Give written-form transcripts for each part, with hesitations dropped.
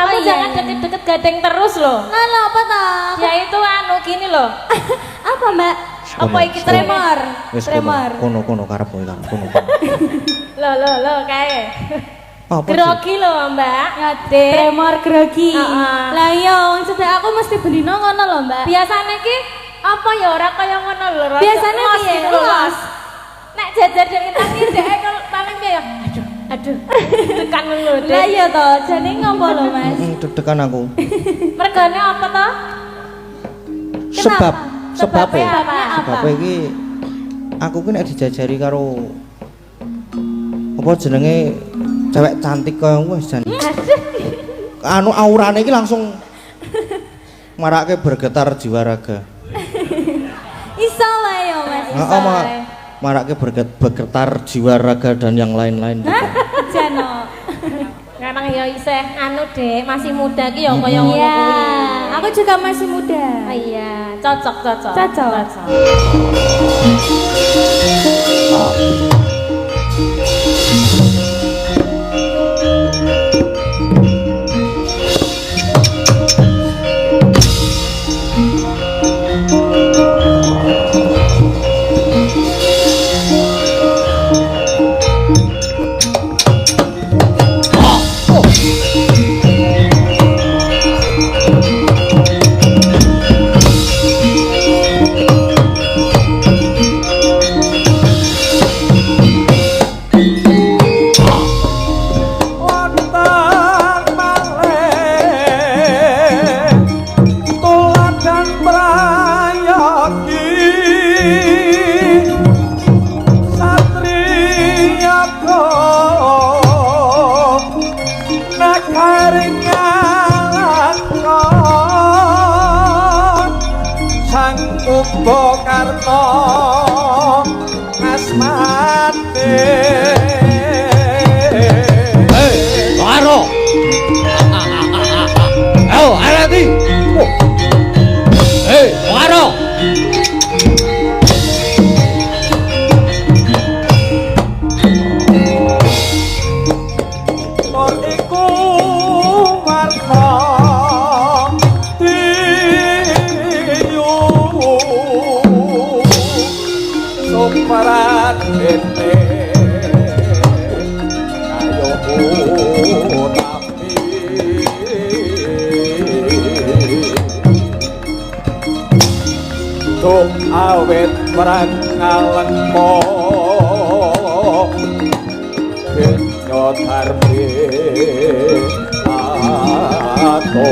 Kamu jangan deket-deket gading terus loh. Lalu apa ta? Ya itu anu gini loh. Apa Mbak? Apa iki tremor? Tremor. Kono karep kono. Lo kae. Apa grogi lho Mbak. Ya Dek. Tremor grogi. Lah iya wong cedek aku mesti bendino ngono lho Mbak. Biasane ki apa ya ora kaya ngono lho. Biasane piye? Los. Nek jajar dhewe tangi dhek paling piye ya. Aduh. Tekan lho Dek. Lah iya to, jane ngopo lho Mas? Deg-degan aku. Mergane apa to? Sebab iki aku ki nek dijajari karo apa jenenge cewek cantik kaya wis jan. Anu aurane iki langsung marake bergetar jiwa raga. Iso wae yo Mas. Heeh, marake bergetar jiwa raga dan yang lain-lain gitu. Jano. Karena ya isih anu Dek, masih muda ki ya kaya ngono kuwi. Iya, aku juga masih muda. Iya, cocok. Cocok. Bokarno asmate Hei, karo. Ayo, arati. Hei, karo. Mor iku warna parat ete ayo tapi tuk awet perang ngalengko genyo tarbe ato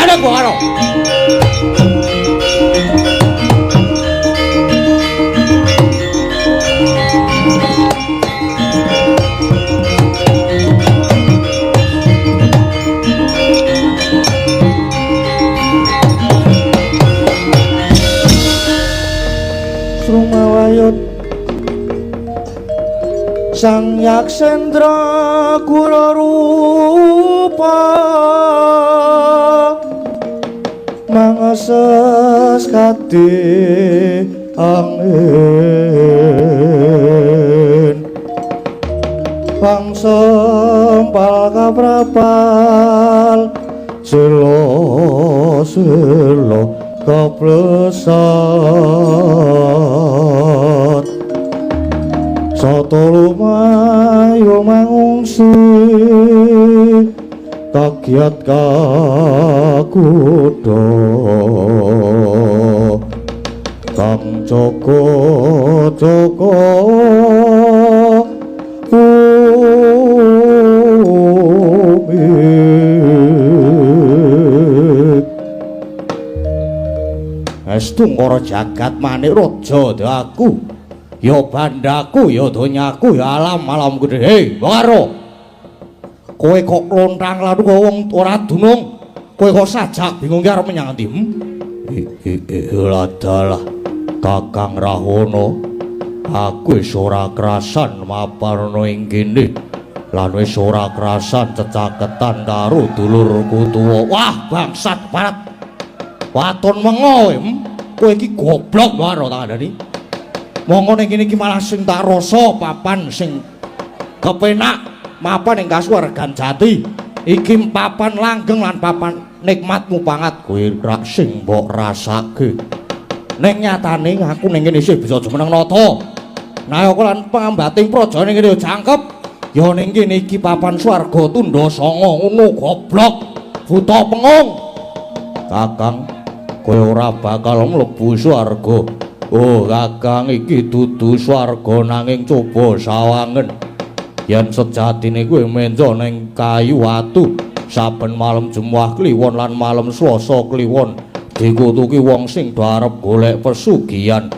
Arep karo. Sang Yaksendra Kura Rupa mangases kati angin pangsempal kaprapal selo kaplesat Soto lumayo mangungsi kagiat kakudo Kang Joko Astungkara jagat manik raja aku. Ya bandaku ya donyaku ya alam gede. Hei, Bangaro. Kowe kok lontang lan wong ora dunung. Kowe kok sajak bingung arep menyang ndi? Ladalah Kakang Rahono. Aku wis ora krasan maparno ing kene. Lan wis ora krasan cecaketan karo dulurku tuwa. Wah, bangsat barat. Waton mengo kowe iki goblok karo tandani. Monggo ning kene iki malah sing tak rasa papan sing kepenak. Mapan ing kasuwargan jati iki papan langgeng lan papan nikmatmu pangat kowe rak sing mbok rasake ning nyatane aku ning kene isih bisa jumeneng nata nayaka lan pengambating praja ning kene jangkep ya ning kene iki papan swarga tundha sanga ngono goblok buta pengung Kakang kowe ora bakal mlebu swarga oh Kakang iki dudu swarga nanging coba sawangen yen sejatine kowe menco ning kayu watu saben malam Jumat kliwon lan malam Selasa kliwon dikutuki wong sing do arep golek pesugihan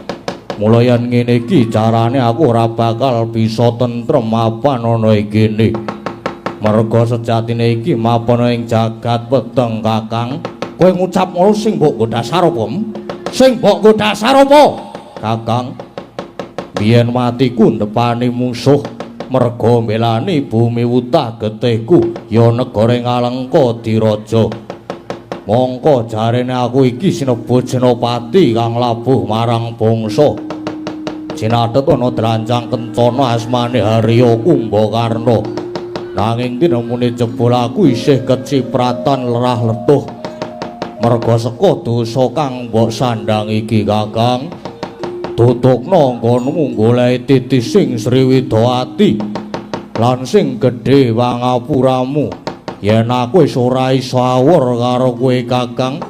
mula yen ngene iki carane aku ora bakal bisa tentrem mapan ana ing kene merga sejatine iki mapan ing jagat peteng Kakang kowe ngucap ngono sing mbok nggo dasar apa sing mbok nggo dasar apa Kakang biyen matiku ndepani musuh merga mbelani bumi wutah getihku ya negara Ngalengka diraja mongko jarene aku iki sinebut senopati kang labuh marang bangsa cinathet ana dranjang kencana asmane Harya Kumbakarna nanging tinemune jebul aku isih kecipratan lerah letuh merga saka dosa kang mbok sandang iki Kakang tutukna nggonmu golek titis sing Sriwidawati lan sing gedhe wangapuramu yen aku wis ora iso awur karo kowe Kakang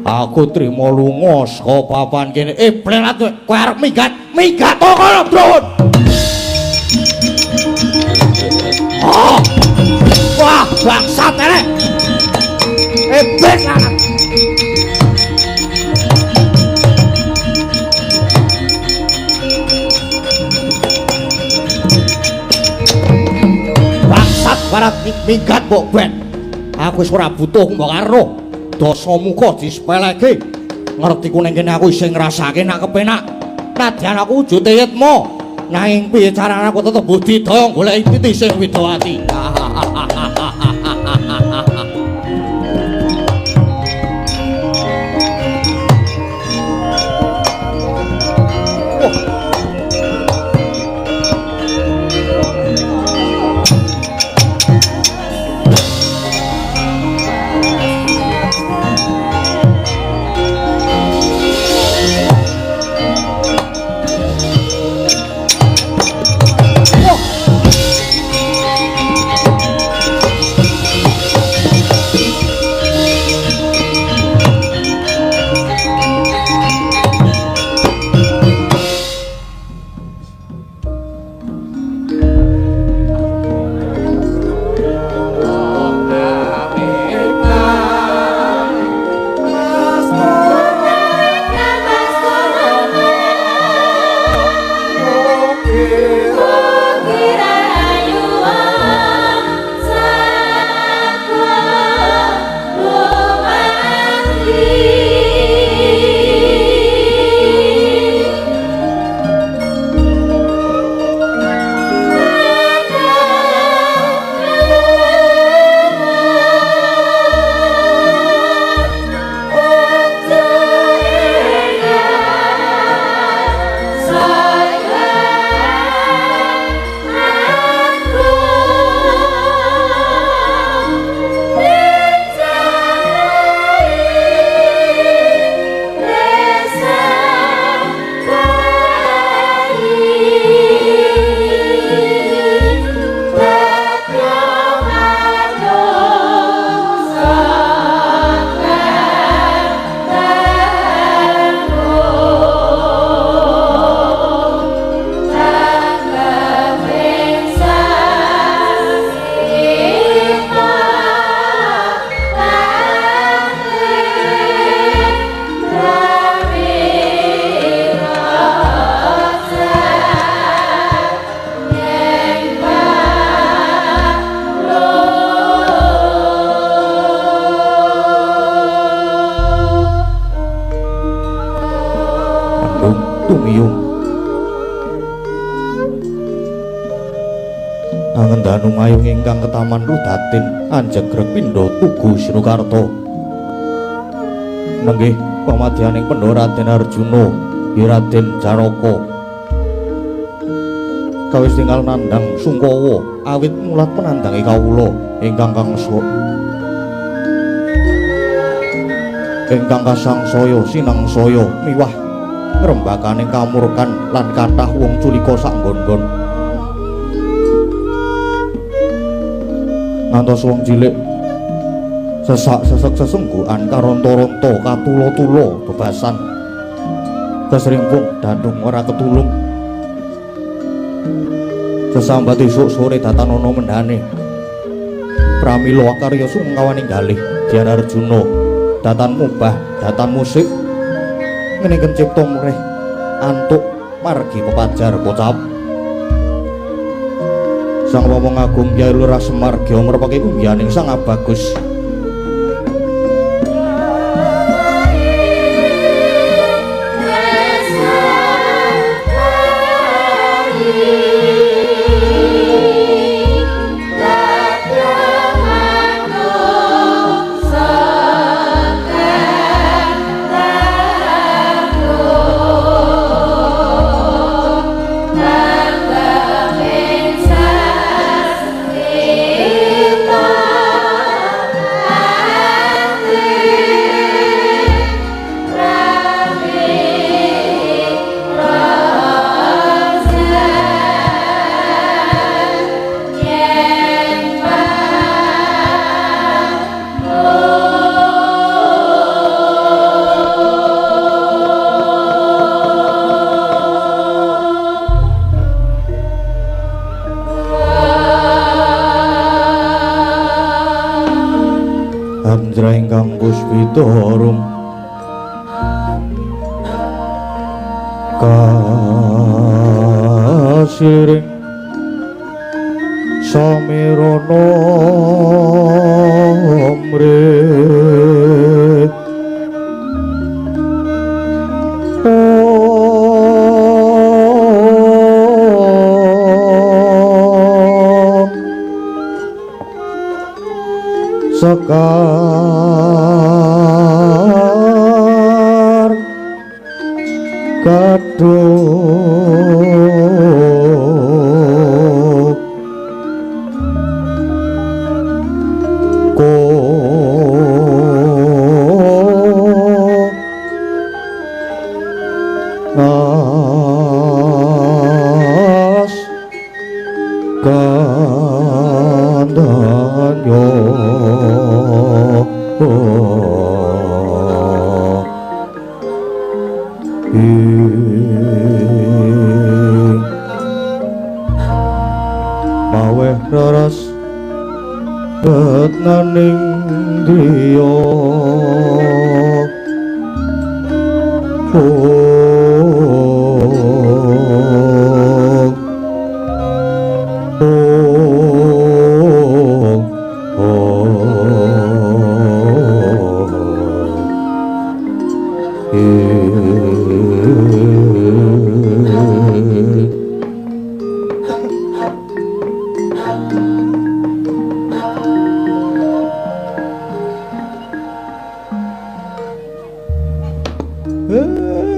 aku trimo lunga saka papan kene plelat kowe arep minggat to kono Bro wah bangsat elek lanang barat minggat mbok ben aku wis ora butuh Kumbakarna dosamu kok disepeleke ngerti ku ning kene aku isih ngrasake nak kepenak nadyan aku wujute yetmo nanging piye carane aku tetep budidaya golek titis sing Widawati Mangendanu ngayung ingkang ketaman Rudatin Anjegreg Pindha Tugu Sinukarta. Nenggih pamadyaning Pandhawa Raden Arjuna, Raden Janaka. Kawis tinggal nandhang Sungkawa awit mulat penandhangi kawula ingkang kasangsaya sinangsaya miwah ngrembakaning kamurkan lan kathah wong culika sak nggon-nggon. Ngantos wong cilik sesak-sesek sesenggukan karonta-ronta katulo-tulo bebasan kesrimpung dandung ora ketulung. Sesambat esuk sore datan ana mendhane pramila karya sumengkawaning galih Dian Arjuna datan mubah datan musik ngeninken cipta murih antuk margi pepajar kocap. Sang Wawong Agung Kyai Lurah Semarga merpake unggihaning Sang Abagus. Hamzra ingkang puspitorum kasiring samirana mrit sekar kaduk nas kandanyo maweh raras betnaning griya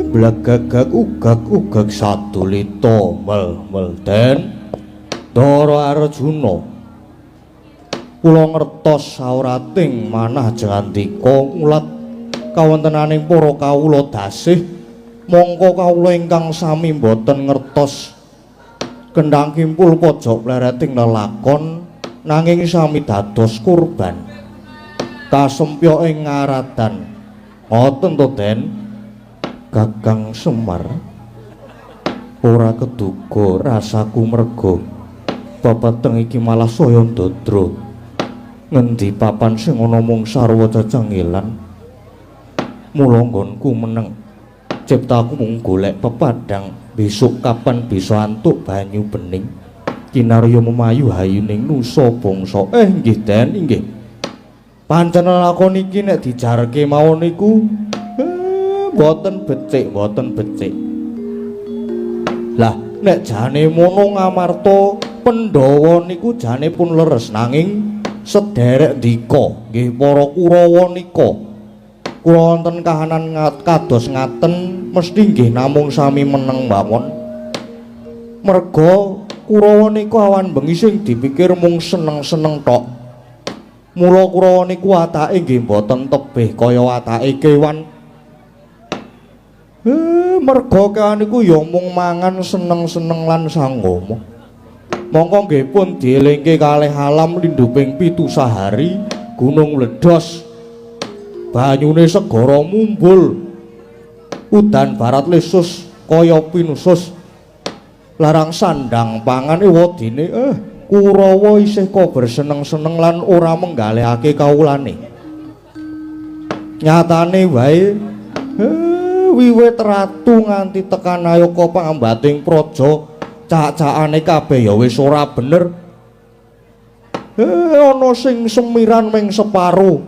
blagagag ugag satulita mel den Dara Arjuna kula ngertos saurating manah jangandika ngulat kawontenaning para kawula dasih mongko kawula ingkang sami boten ngertos kendhang kimpul pojok plereting lelakon nanging sami dados kurban kasempya ing ngaradan ngoten to Den Kakang Semar ora keduga rasaku merga pepeteng iki malah saya ndadra ngendi papan sing ana mung sarwa cacanggilan mula nggonku meneng ciptaku mung golek pepadang besok kapan bisa antuk banyu bening kinarya memayu hayuning nusa bangsa nggih Den inggih pancen lakon iki nek dijarke mawon niku boten becik lah nek jane mono ngamarta Pandhawa niku jane pun leres nanging sederek dika nggih para Kurawa nika kula wonten kahanan kados ngaten mesti nggih namung sami meneng mawon merga Kurawa nika awan bengi sing dipikir mung seneng-seneng tok mula Kurawa niku watake nggih mboten tebih kaya watake kewan merga kewan niku ya mung mangan seneng-seneng lan sanggama mongko nggih pun dielingke kalih alam linduping 7 sahari gunung mledhos banyune segara mumbul udan barat lesus kaya pinusus larang sandang pangane wadine Kurawa isih kok berseneng-seneng lan ora menggalihake kawulane nyatane wae wiwit ratu nganti tekan ayaka pangambating praja cak-cakane kabeh ya wis ora bener. Ana sing semiran ming separo.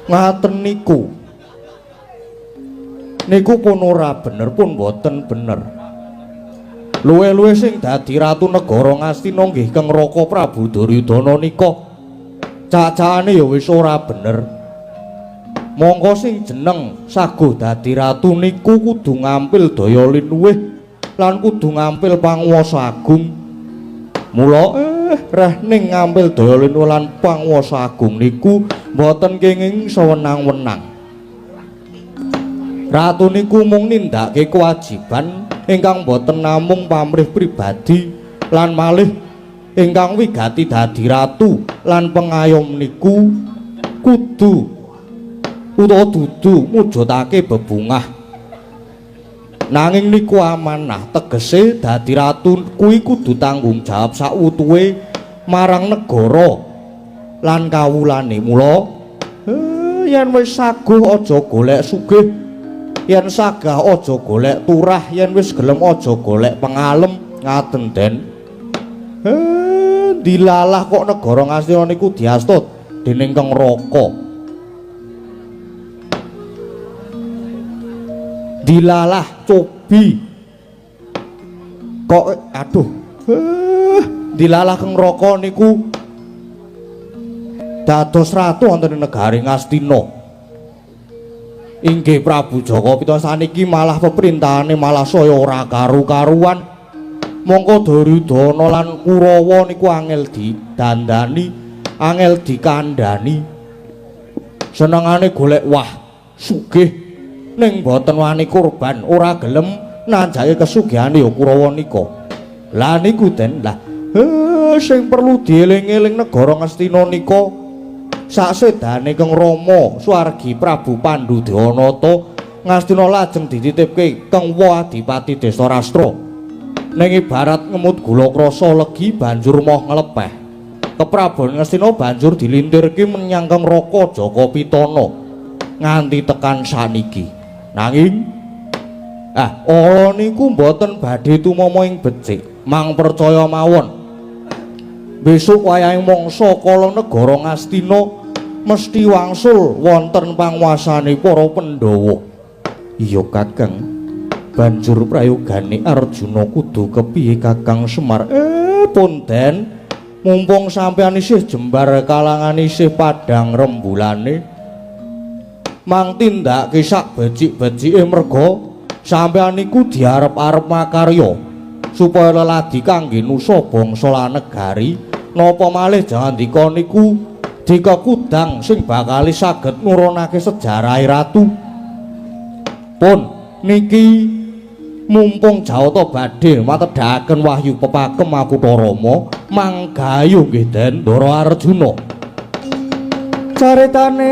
Ngaten niku. Niku pun ora bener pun boten bener. Luwe-luwe sing dadi ratu negara Ngastina nggih Kang Raka Prabu Duryudana nika. Cak-cakane ya wis ora bener. Monggo sing jeneng saguh dadi ratu niku kudu ngampil daya linuwih lan kudu ngampil panguwasa agung. Mula reh ning ngampil daya linuwih lan panguwasa agung niku mboten kenging sewenang-wenang. Ratu niku mung nindakake kewajiban ingkang mboten namung pamrih pribadi lan malih ingkang wigati dadi ratu lan pengayom niku kudu utawa dudu mujudake bebungah nanging niku amanah tegese dadi ratu kuwi kudu tanggung jawab sautuhe marang negara lan kawulane mula yen wis saguh aja golek sugih yen sagah aja golek turah yen wis gelem aja golek pengalem ngaten den dilalah kok negara Ngastina niku diasta dening Kang Raka dilalah cobi kok aduh dilalah Kang Raka niku dados ratu wonten ing negari Ngastina inggih Prabu Jaka Pitana saniki malah peperintahane malah saya ora karu-karuan mongko Duryudana lan Kurawa niku angel didandani angel dikandhani senengane golek wah sugih ning boten wani kurban ora gelem nanjake kesugihane ya Kurawa nika. Lah niku den lah sing perlu dieling-eling negara Ngastina nika sasedane Kang Rama swargi Prabu Pandhudewanata Ngastina lajeng dititipke Kang Wa Adipati Destarastra. Ning ibarat ngemut gula krasa legi banjur moh nglepeh. Kepraban Ngastina banjur dilintirke menyang Kang Raka Jaka Pitana nganti tekan saniki. Nanging ala niku mboten badhe tumama ing becik mang percaya mawon besok wayahing mangsa kala negara Ngastina mesti wangsul wonten panguwasane para Pandhawa. Iya Kakang banjur prayogane Arjuna kudu kepiye Kakang Semar pun den mumpung sampeyan isih jembar kalangan isih padang rembulane mang tindakke sak becik-becike merga sampeyan niku diarep-arep makarya supaya leladi kangge nusa bangsa lan negari napa malih jandika niku dikekudang sing bakal saged nurunake sejarah ratu pun niki mumpung Jawata badhe matedhaken wahyu pepakem Makutha Rama manggayu nggih den Ndara Arjuna caritane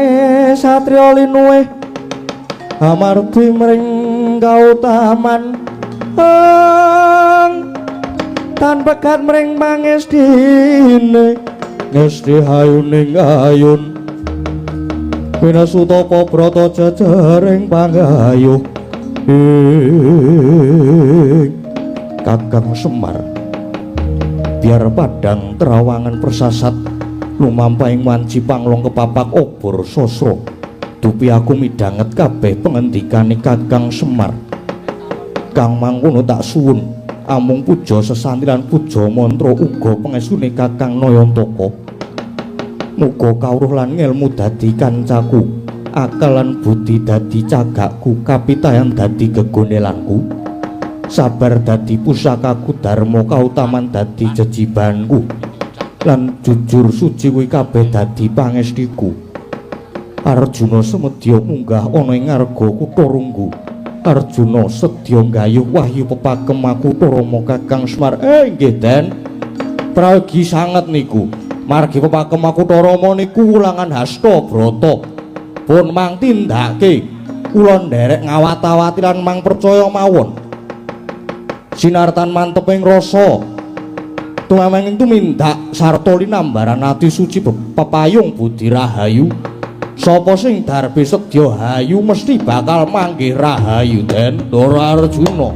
satriya linuwih amargi mring kautaman tan pekat mring pangestine ngesti hayuning ayun pinasuta pabrata jejaring panggayuh Kakang Semar biar padang terawangan persasat lumampahing wanci panglong kepapak obor sosro dupi aku midhanget kabeh pengendikane Kakang Semar Kang mangkono tak suwun amung puja sesanti lan puja mantra uga pangesune Kakang Nayantaka. Muga kawruh lan ngelmu dadi kancaku, akal lan budi dadi cagakku, kapitayan dadi gegonelanku, sabar dadi pusakaku, dharma kautaman dadi jejibanku, lan jujur suci kuwi kabeh dadi pangestiku. Arjuna semedya munggah ana ing ngarga Kutha Runggu. Arjuna sedya gayuh wahyu pepakem aku Rama Kakang Semar. Nggih Den, pragi sanget niku. Margi pepakem aku Rama niku wulangan hasta brata. Pun mang tindake kula nderek ngawat-awati lan mang percaya mawon. Sinartan manteping rasa tumameng tumindak sarta linambaran ati suci pepayung budi rahayu. Sapa sing darbe sedya hayu mesti bakal manggih rahayu Den Dara Arjuna.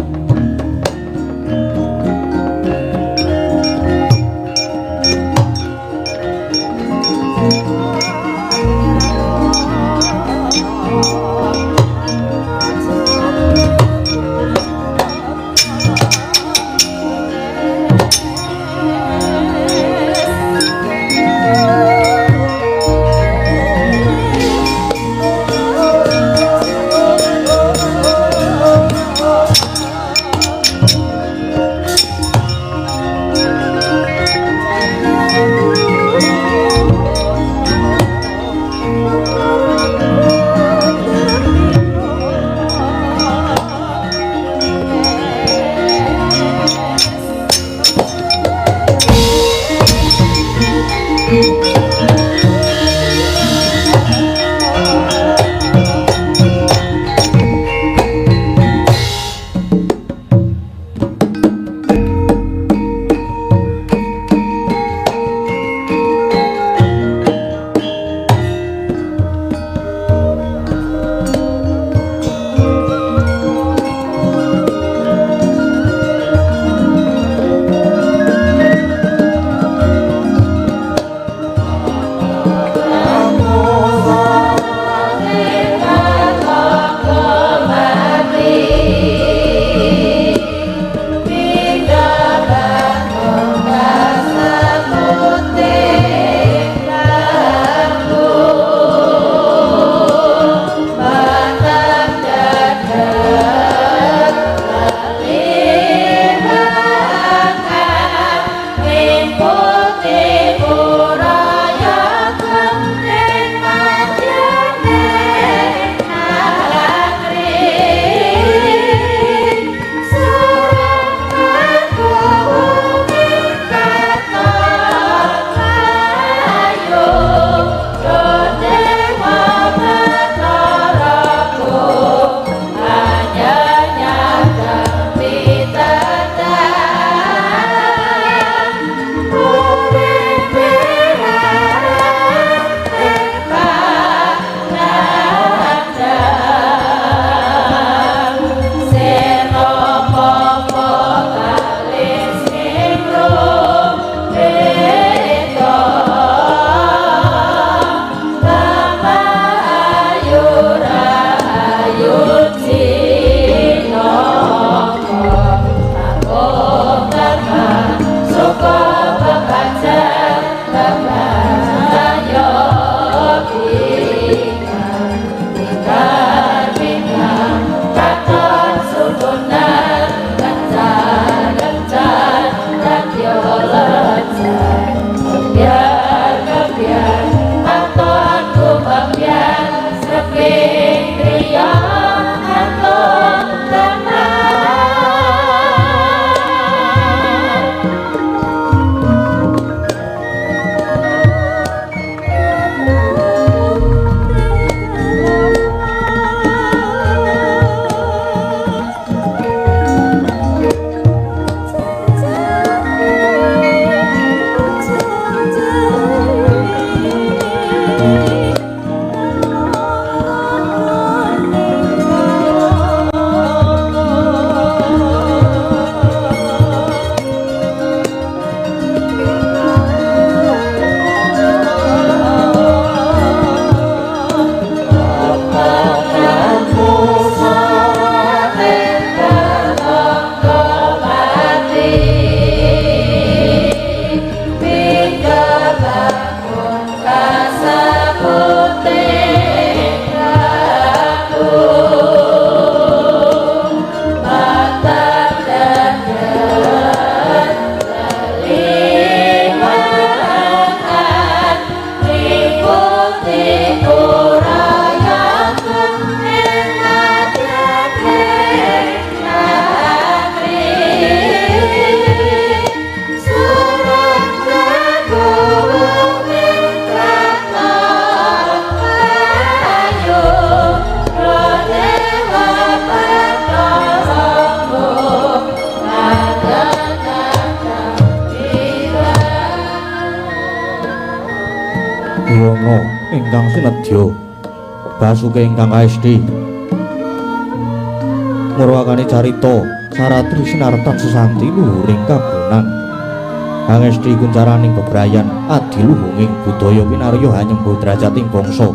Rama ingkang sinedya Basuki ingkang kaesti murwakani carita Saratri sinartan sesanti luhuring kagunan angesti kuncaraning bebrayan adiluhunging budaya pinarya hanyembuh drajating bangsa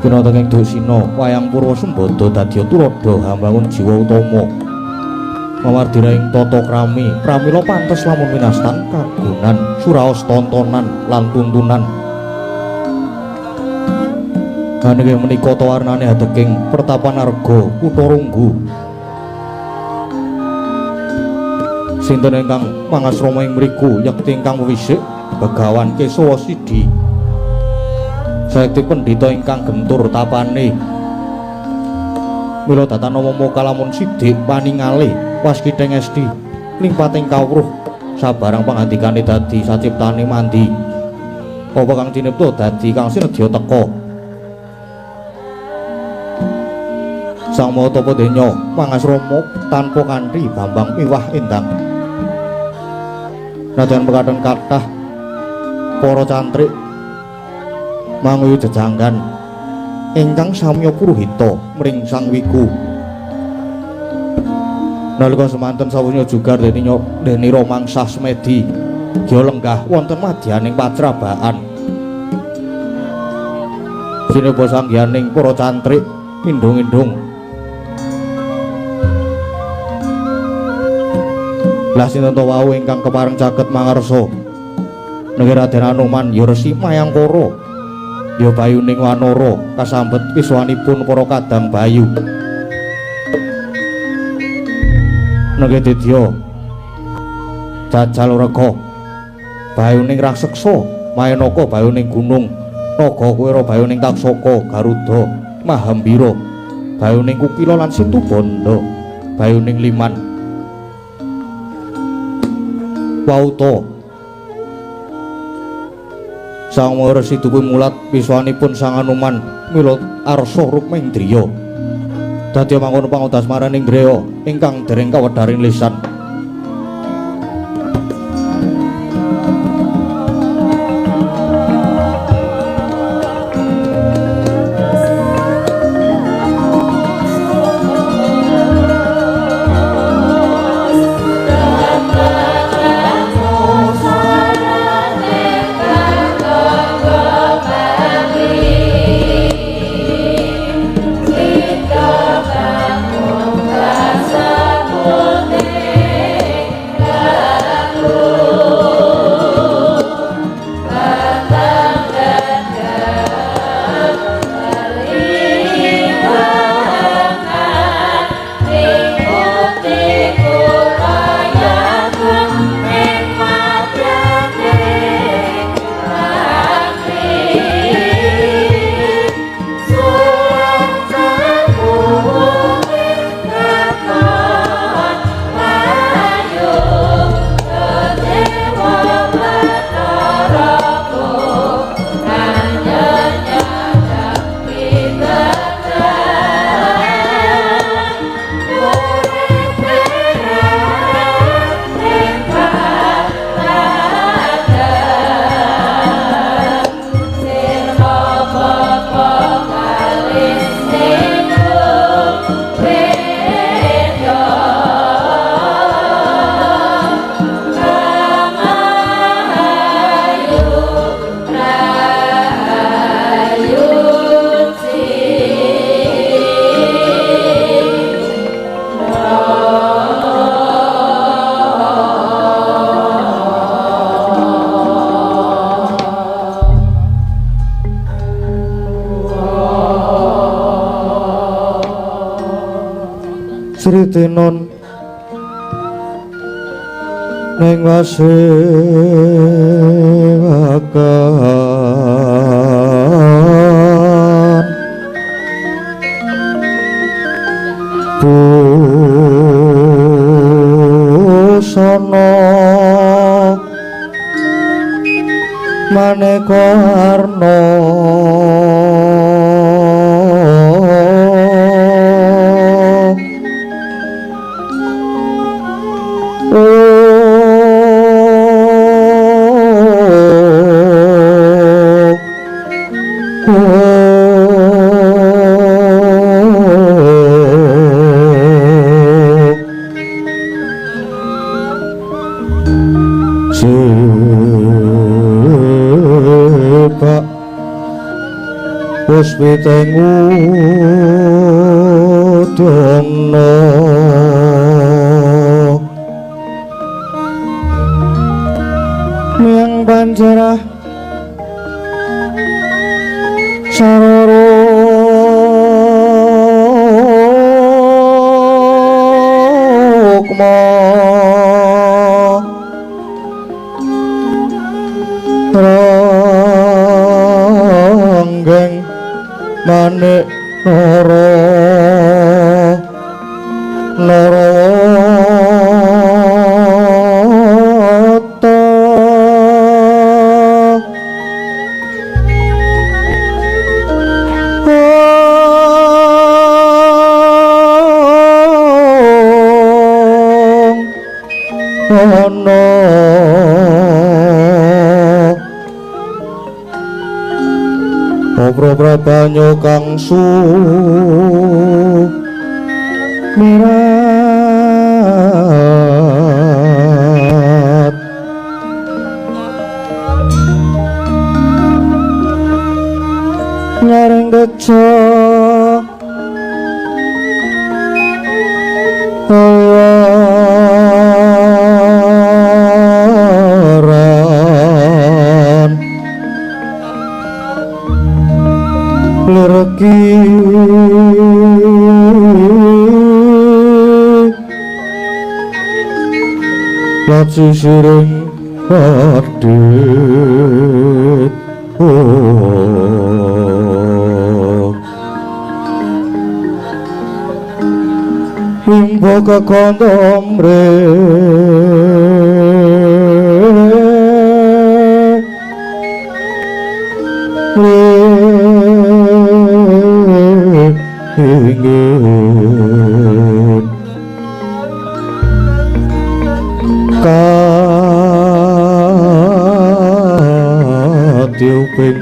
kinatenging dosina wayang purwa sembada dadya tuladha hambangun jiwa utama mawardira ing tata krami pramila pantes lamun winastan kagunan suraos tontonan lan tuntunan kanthi menika tawarnane hadeking pertapan arga kutha Runggu sinten ingkang mangasrama ing mriku yekti ingkang wisik Begawan Kesawa Sidi saekti pendhita ingkang gentur tapane mila datanama kalamun sidik paningali waskithing esti limpating kawruh sabarang pangandikane dadi saciptane mandi apa kang cinipta dadi kang sinedya teka Sang Maha Tapadenya mangasrama tanpa kanthi Bambang miwah endang Raden pekadhen kathah para cantrik manguyu jejanggan ingkang samya puruhita mring Sang Wiku nalika semanten sawunya jugar deni Romangsah Semedi ya lenggah wonten madyaning pacrabaan sineba sanggihaning para cantrik indung-indung lah sinten wau ingkang kepareng caket mangarsa nggih Raden Anoman ya Resi Mayangkara ya bayuning wanara kasambet wiswanipun para kadang bayu nggih Dedya Jajal Rega bayuning raseksa Mayanaka bayuning gunung Naga Kuwera bayuning Taksaka Garuda Mahambira bayuning Kukila lan Situbanda bayuning Liman Wauta Sang Maha Resi Dukuh mulat wiswanipun Sang Anoman mila arsa Rukmendriya dadi mangkono pangudas maraning Dreya ingkang dereng kawedharing lisan Sri Tinon ning wasewakan busana maneka arna sebab wis pitengu dono yang pancerah saroro kmo ronggeng manik noro Prabanyo kang sumirat lareng deca lereki laci siring padhet himbo kekondomre ingin katiuping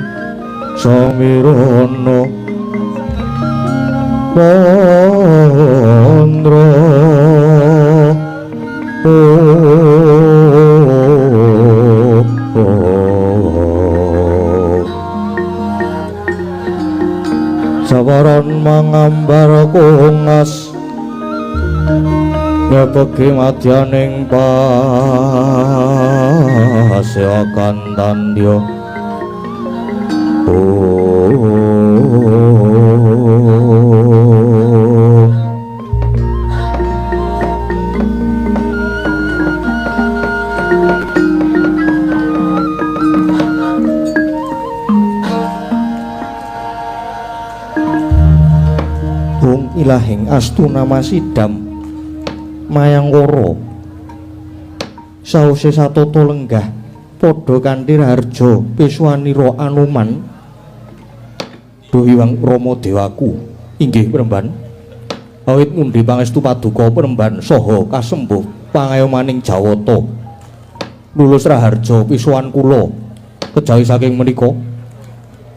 samirono pondro sawaran mangambar kungas ngepeki madyaning paseakan tandya ilahing astuna masidam mayangkara sause satata lenggah padha kanthi harja piswanira Anuman duh Hyang Rama Dewaku inggih Premban awit mundi pangestu paduka Premban saha kasembuh pangayomaning Jawata lulus raharja piswan kula kejawi saking menika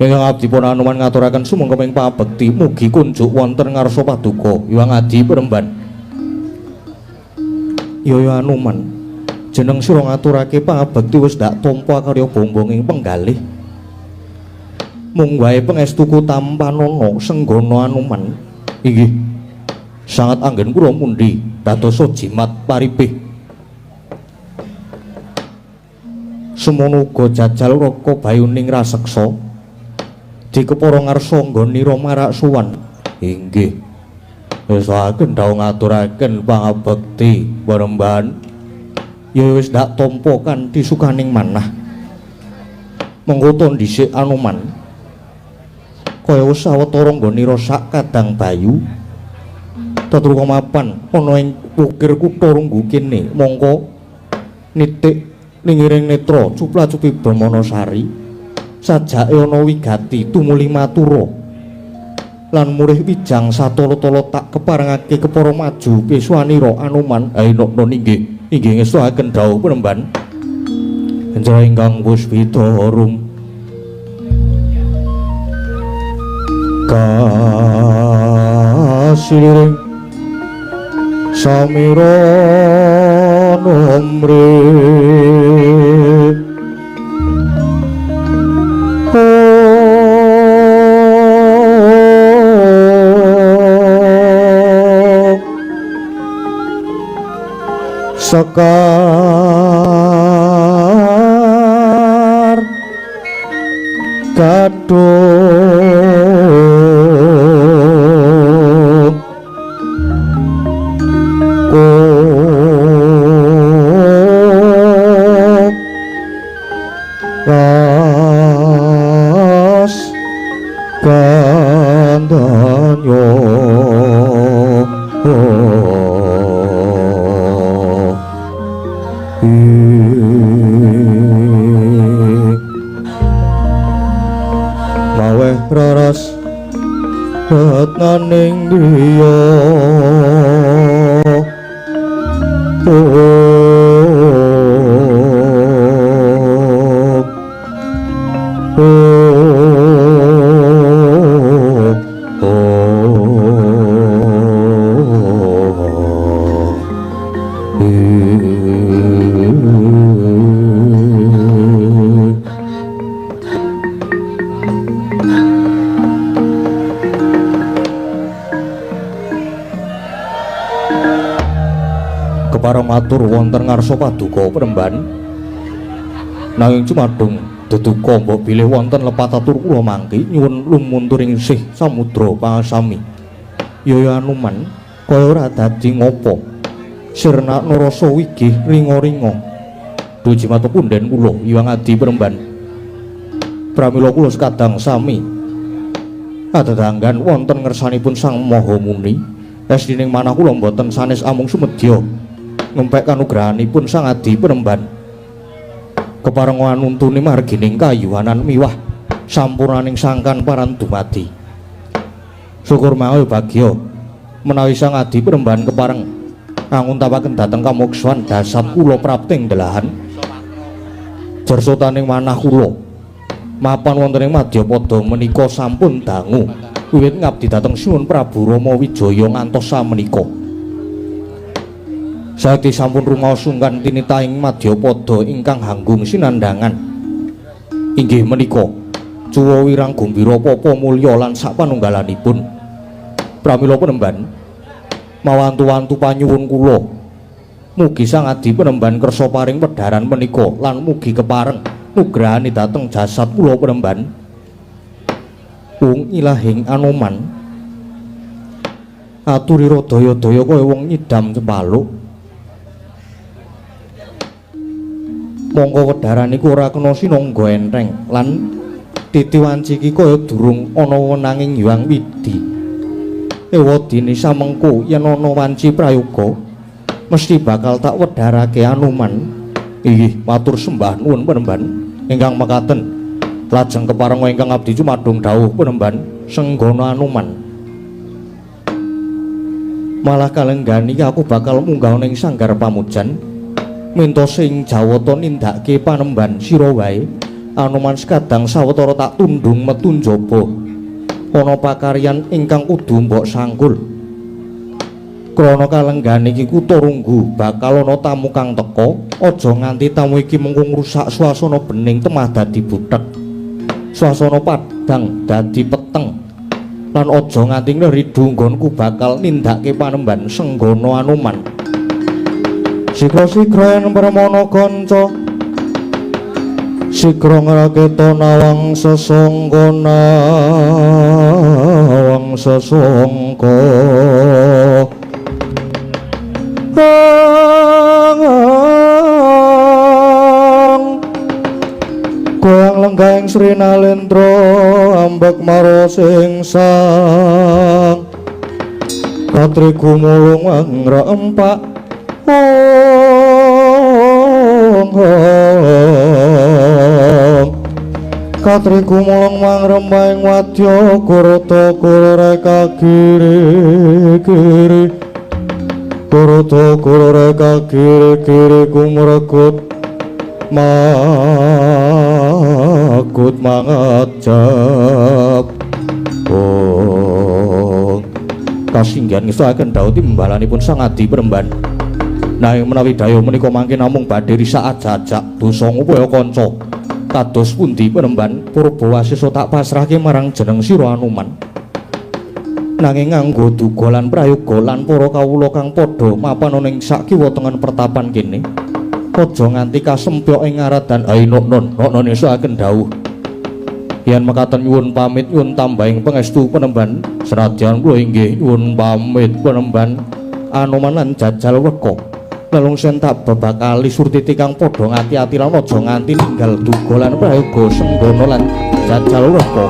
ingkang abdi pun Anuman ngaturaken sumangga ping pabekti mugi kunjuk wonten ngarsa paduka Hyang Adi Premban. Ya Anuman, jeneng sira ngaturake pabekti wis dak tampa karya bombong ing penggalih. Mung wae pangestuku tampanana senggana Anuman. Inggih. Sangat anggen kula mundi dadosa jimat paribih. Semono uga jajal raka bayuning raseksa. Dikepara ngarsa nggonira marak suwan. Inggih. Saken dawuh ngaturaken pangabekti Premban. Ya wis dak tampa kanthi sukaning manah. Mengko to dhisik Anuman. Kaya wis sawetara nggonira sak kadang bayu. Tetruka mapan ana ing ukir kutha Runggu kene. Mongko nitik lingiring netra cupla-cupi Brahmanasari. Sajake ana wigati tumuli matura lan murih wijang satolo-tolo tak keparengake kepara maju piswanira Anuman. Non inggih ngestuhaken dawuh Premban enjra ingkang puspitarum kasiring samira nomre sekar kadung ras kandanyo maweh raras ratnaning diya kepareng matur wonten ngarsa paduka Premban nanging cumadung deduka mbok bilih wonten lepatatur kula mangki nyuwun lumunturing sih samudra pangasami yaya Anuman kaya ora dadi ngopo sirna narasa wigih ringa-ringa duji mata punden kula Hyang Adi Premban pramila kula sekadang sami adedanggan wonten ngersanipun Sang Maha Muni esdining manah kula mboten sanes amung sumedya ngempek kanugrahanipun Sang Adi Premban kepareng nuntuni margining kayuhanan miwah sampurnaning sangkan paran dumadi syukur mawi bagya menawi Sang Adi Premban kepareng nganguntapaken dhateng kamuksuhan dasat kula prapting delahan jersotaning manah kula mapan wonten ing Madyapada menika sampun dangu wiwit ngabdi dhateng Sinuhun Prabu Rama Wijaya ngantos samenika sakti sampun rumaos sungkan tinitaing Madyapada ingkang hanggung sinandhangan inggih menika Cuwa Wirang Gumbira Papa Mulya lan sapanunggalanipun pramila Premban mawantu-wantu panyuwun kula mugi Sang Adi Premban kersa paring pedharan menika lan mugi kepareng nugrahani dhateng jasad kula Premban wong ilahing Anoman aturira daya-daya kaya wong nyidam cempaluk mongko wedharan iku ora kena sinangga entheng lan titiwanci iki kaya durung ana wenanging Hyang Widi ewadine samengko yen ana wanci prayoga mesti bakal tak wedharake Anuman inggih matur sembah nuwun Premban ingkang mekaten lajeng kepareng ingkang abdi cumadung dawuh Premban senggana Anuman malah kalenggani aku bakal munggah ning sanggar pamujan minta sing Jawata nindakake panemban sira wae Anuman sekadang sawetara tak tundung metu njaba ana pakaryan ingkang kudu mbok sangkul krana kalenggane iki kutha Runggu bakal ana tamu kang teka aja nganti tamu iki mengko ngrusak swasana bening temah dadi buthek swasana padang dadi peteng lan aja nganti ngridu nggonku bakal nindakake panemban senggana Anuman sikra-sikra yen permana kanca sikra ngraketa nawang sesangka goyang lenggahing Sri Nalendra ambek maros ing sang katri gumulung ngrempak katri gumulung mangrembahing wadya kurata kureka kiri kurata kureka kiri kumregut makut mangajab kasinggihan ngestoaken dawuh timbalanipun Sang Adi Premban nanging menawi daya menika mangke namung badhe risak ajak dosa ngupaya kanca kados pundi Premban Purbawasesa tak pasrahke marang jeneng sira Anuman nanging nganggo duga lan prayoga lan para kawula kang padha mapan ning sakiwa tengen pertapan kene aja nganti kasempyok ing ngaradan non nesaken dawuh yen mekaten nyuwun pamit nyuwun tambahing pangestu Panembahan senadyan kula inggih nyuwun pamit Panembahan Anoman lan Jajal Weka lalung sentak babakali surtiti kang padha ngati-ati lan aja nganti ninggal duga lan prayoga Senggana lan Jajal Weka.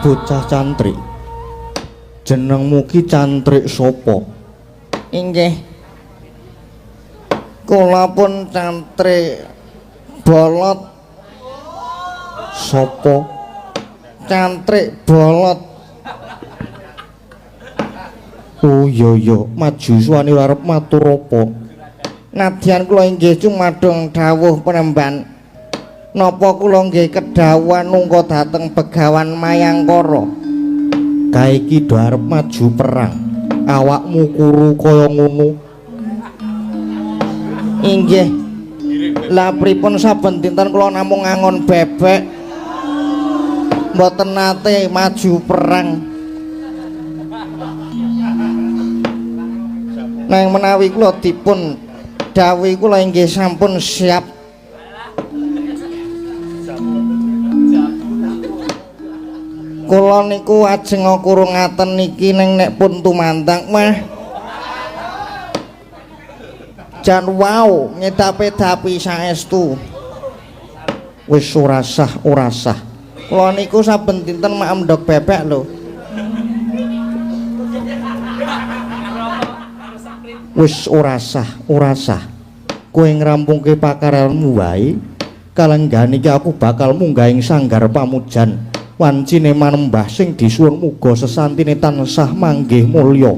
Bocah cantrik jenengmu ki cantrik sapa? Inggih kula pun cantrik bolot. Sapa? Cantrik bolot. Oh iya maju suwani arep matur apa? Nadyan kula inggih cumadung dawuh Panembahan napa kula nggih kedhawuhan nungka dhateng Begawan Mayangkara. Kae iki do arep maju perang. Awakmu kuru kaya ngono. Inggih. Lah pripun saben dinten kula namung ngangon bebek. Mboten nate maju perang. Nang menawi kula dipun dawuhi kula inggih sampun siap. Kula niku ajeng kurung ngaten niki ning nek pun tumandang mah jan wau nyedapi saestu. Wis ora sah. Kula niku saben dinten mak ndok bebek lho. Wis ora sah. Kowe ngrampungke pakarelmu wae. Kalenggan iki aku bakal munggah ing sanggar pamujan. Wancine manembah sing disuwun muga sesantine tansah manggih mulya.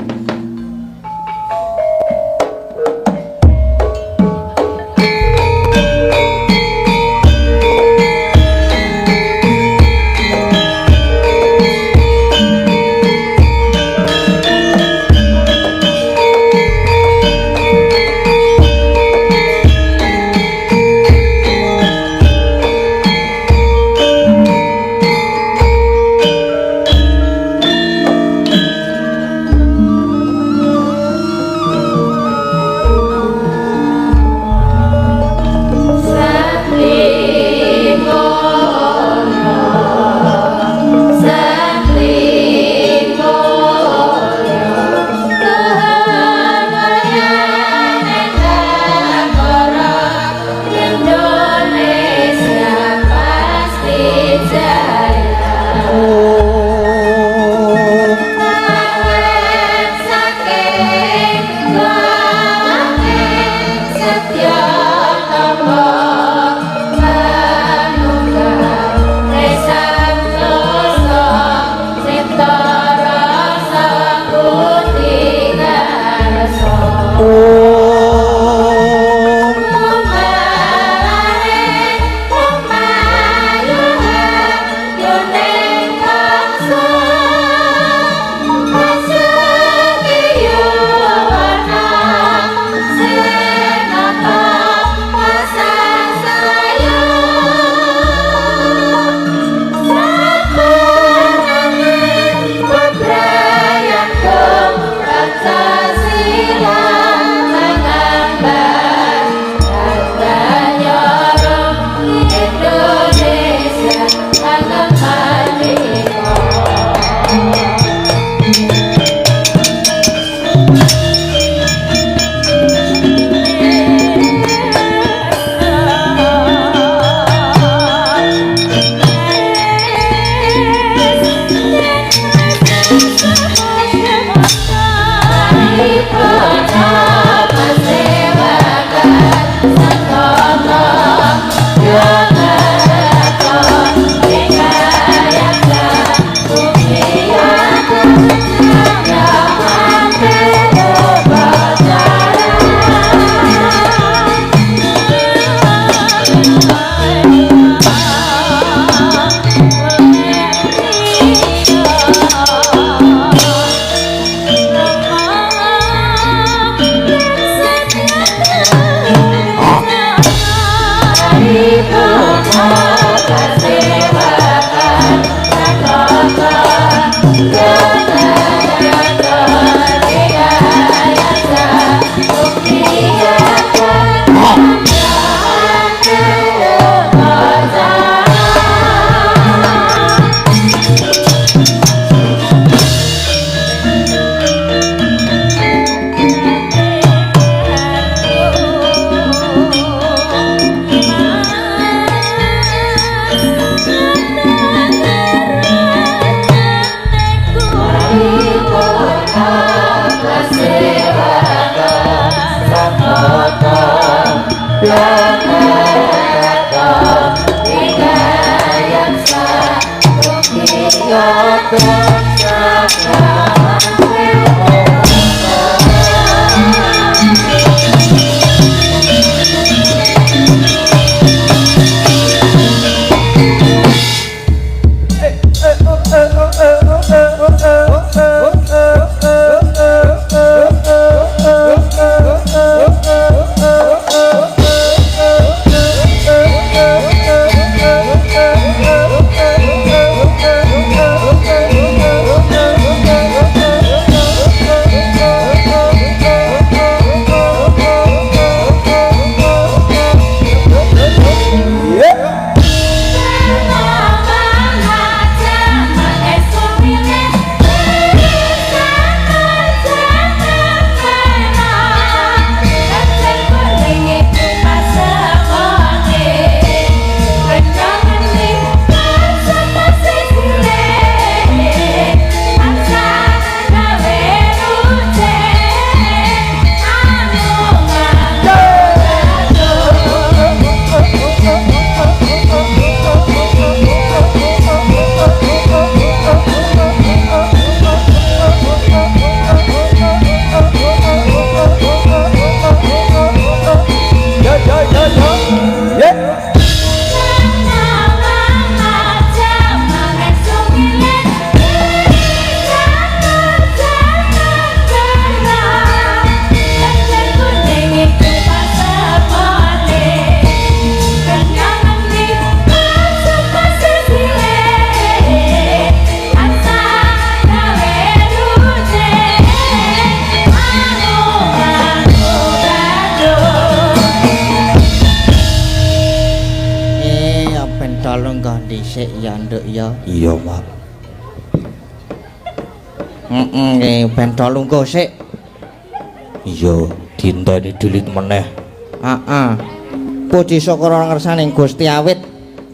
pentol engko dhisik ya nduk ya. Iya, Mak. Nggih pentol engko sik. Iya, dinteni dilit meneh. Heeh. Puji syukur ngersane Gusti awit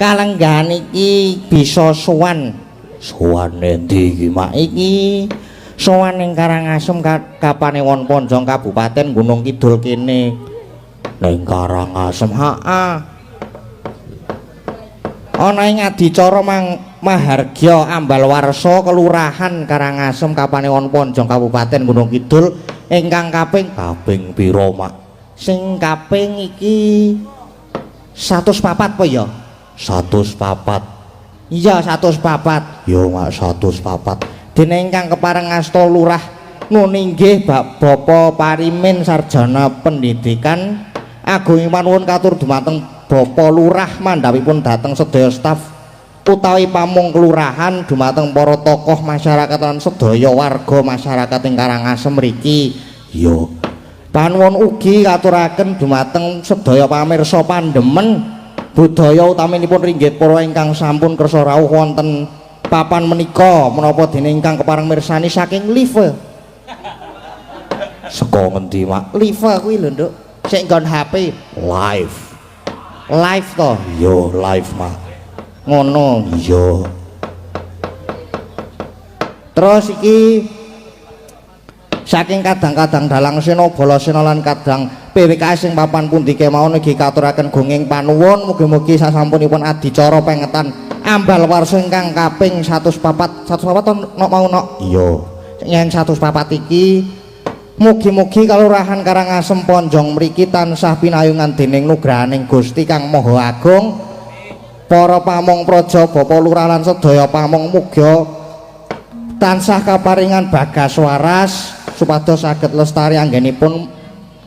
kalenggahan iki bisa sowan. Sowan endi iki, Mak? Iki sowan ning Karangasem Kapanewon Ponjong Kabupaten Gunung Kidul kene. Ning Karangasem. Heeh. Ana ing adicara Mahargya Ambalwarsa Kelurahan Karangasem Kapanewon Ponjong Kabupaten Gunung Kidul ingkang kaping pira, Mak? sing kaping iki 104 apa ya? 104. Iya 104. Yo, Mak, 104. Dene ingkang kepareng ngasta lurah nuninggih Bapak Parimin Sarjana Pendidikan agunging panuwun katur dumateng Bapak Lurah mandhapipun dhateng sedaya staf utawi pamung kelurahan dumateng para tokoh masyarakat lan sedaya warga masyarakat ing Karangasem mriki. Yo, Panuwun ugi katuraken dumateng sedaya pamirsa pandemen budaya utaminipun ringgit para ingkang sampun kersa rawuh wonten papan menika menapa dene ingkang kepareng mirsani saking live. saka ngendi, Mak? Live kuwi lho, Nduk. Sik nggon HP. Live. Live to. Yo, live, Mak. Ngono. Yo. Terus iki saking kadang-kadang dalang sena bala sena lan kadang PWKS sing papan pundi kemawon iki katuraken gunging panuwun mugi-mugi sasampunipun adicara pengetan Ambalwarsa ingkang kaping 104 to mau nok. Iya. Yen 104 iki mugi-mugi Kelurahan Karangasem Ponjong mriki tansah pinayungan dening nugrahaning Gusti Kang Maha Agung. Para pamong praja Bapak Lurah lan sedaya pamong muga tansah kaparingan bagas waras supados saged lestari anggenipun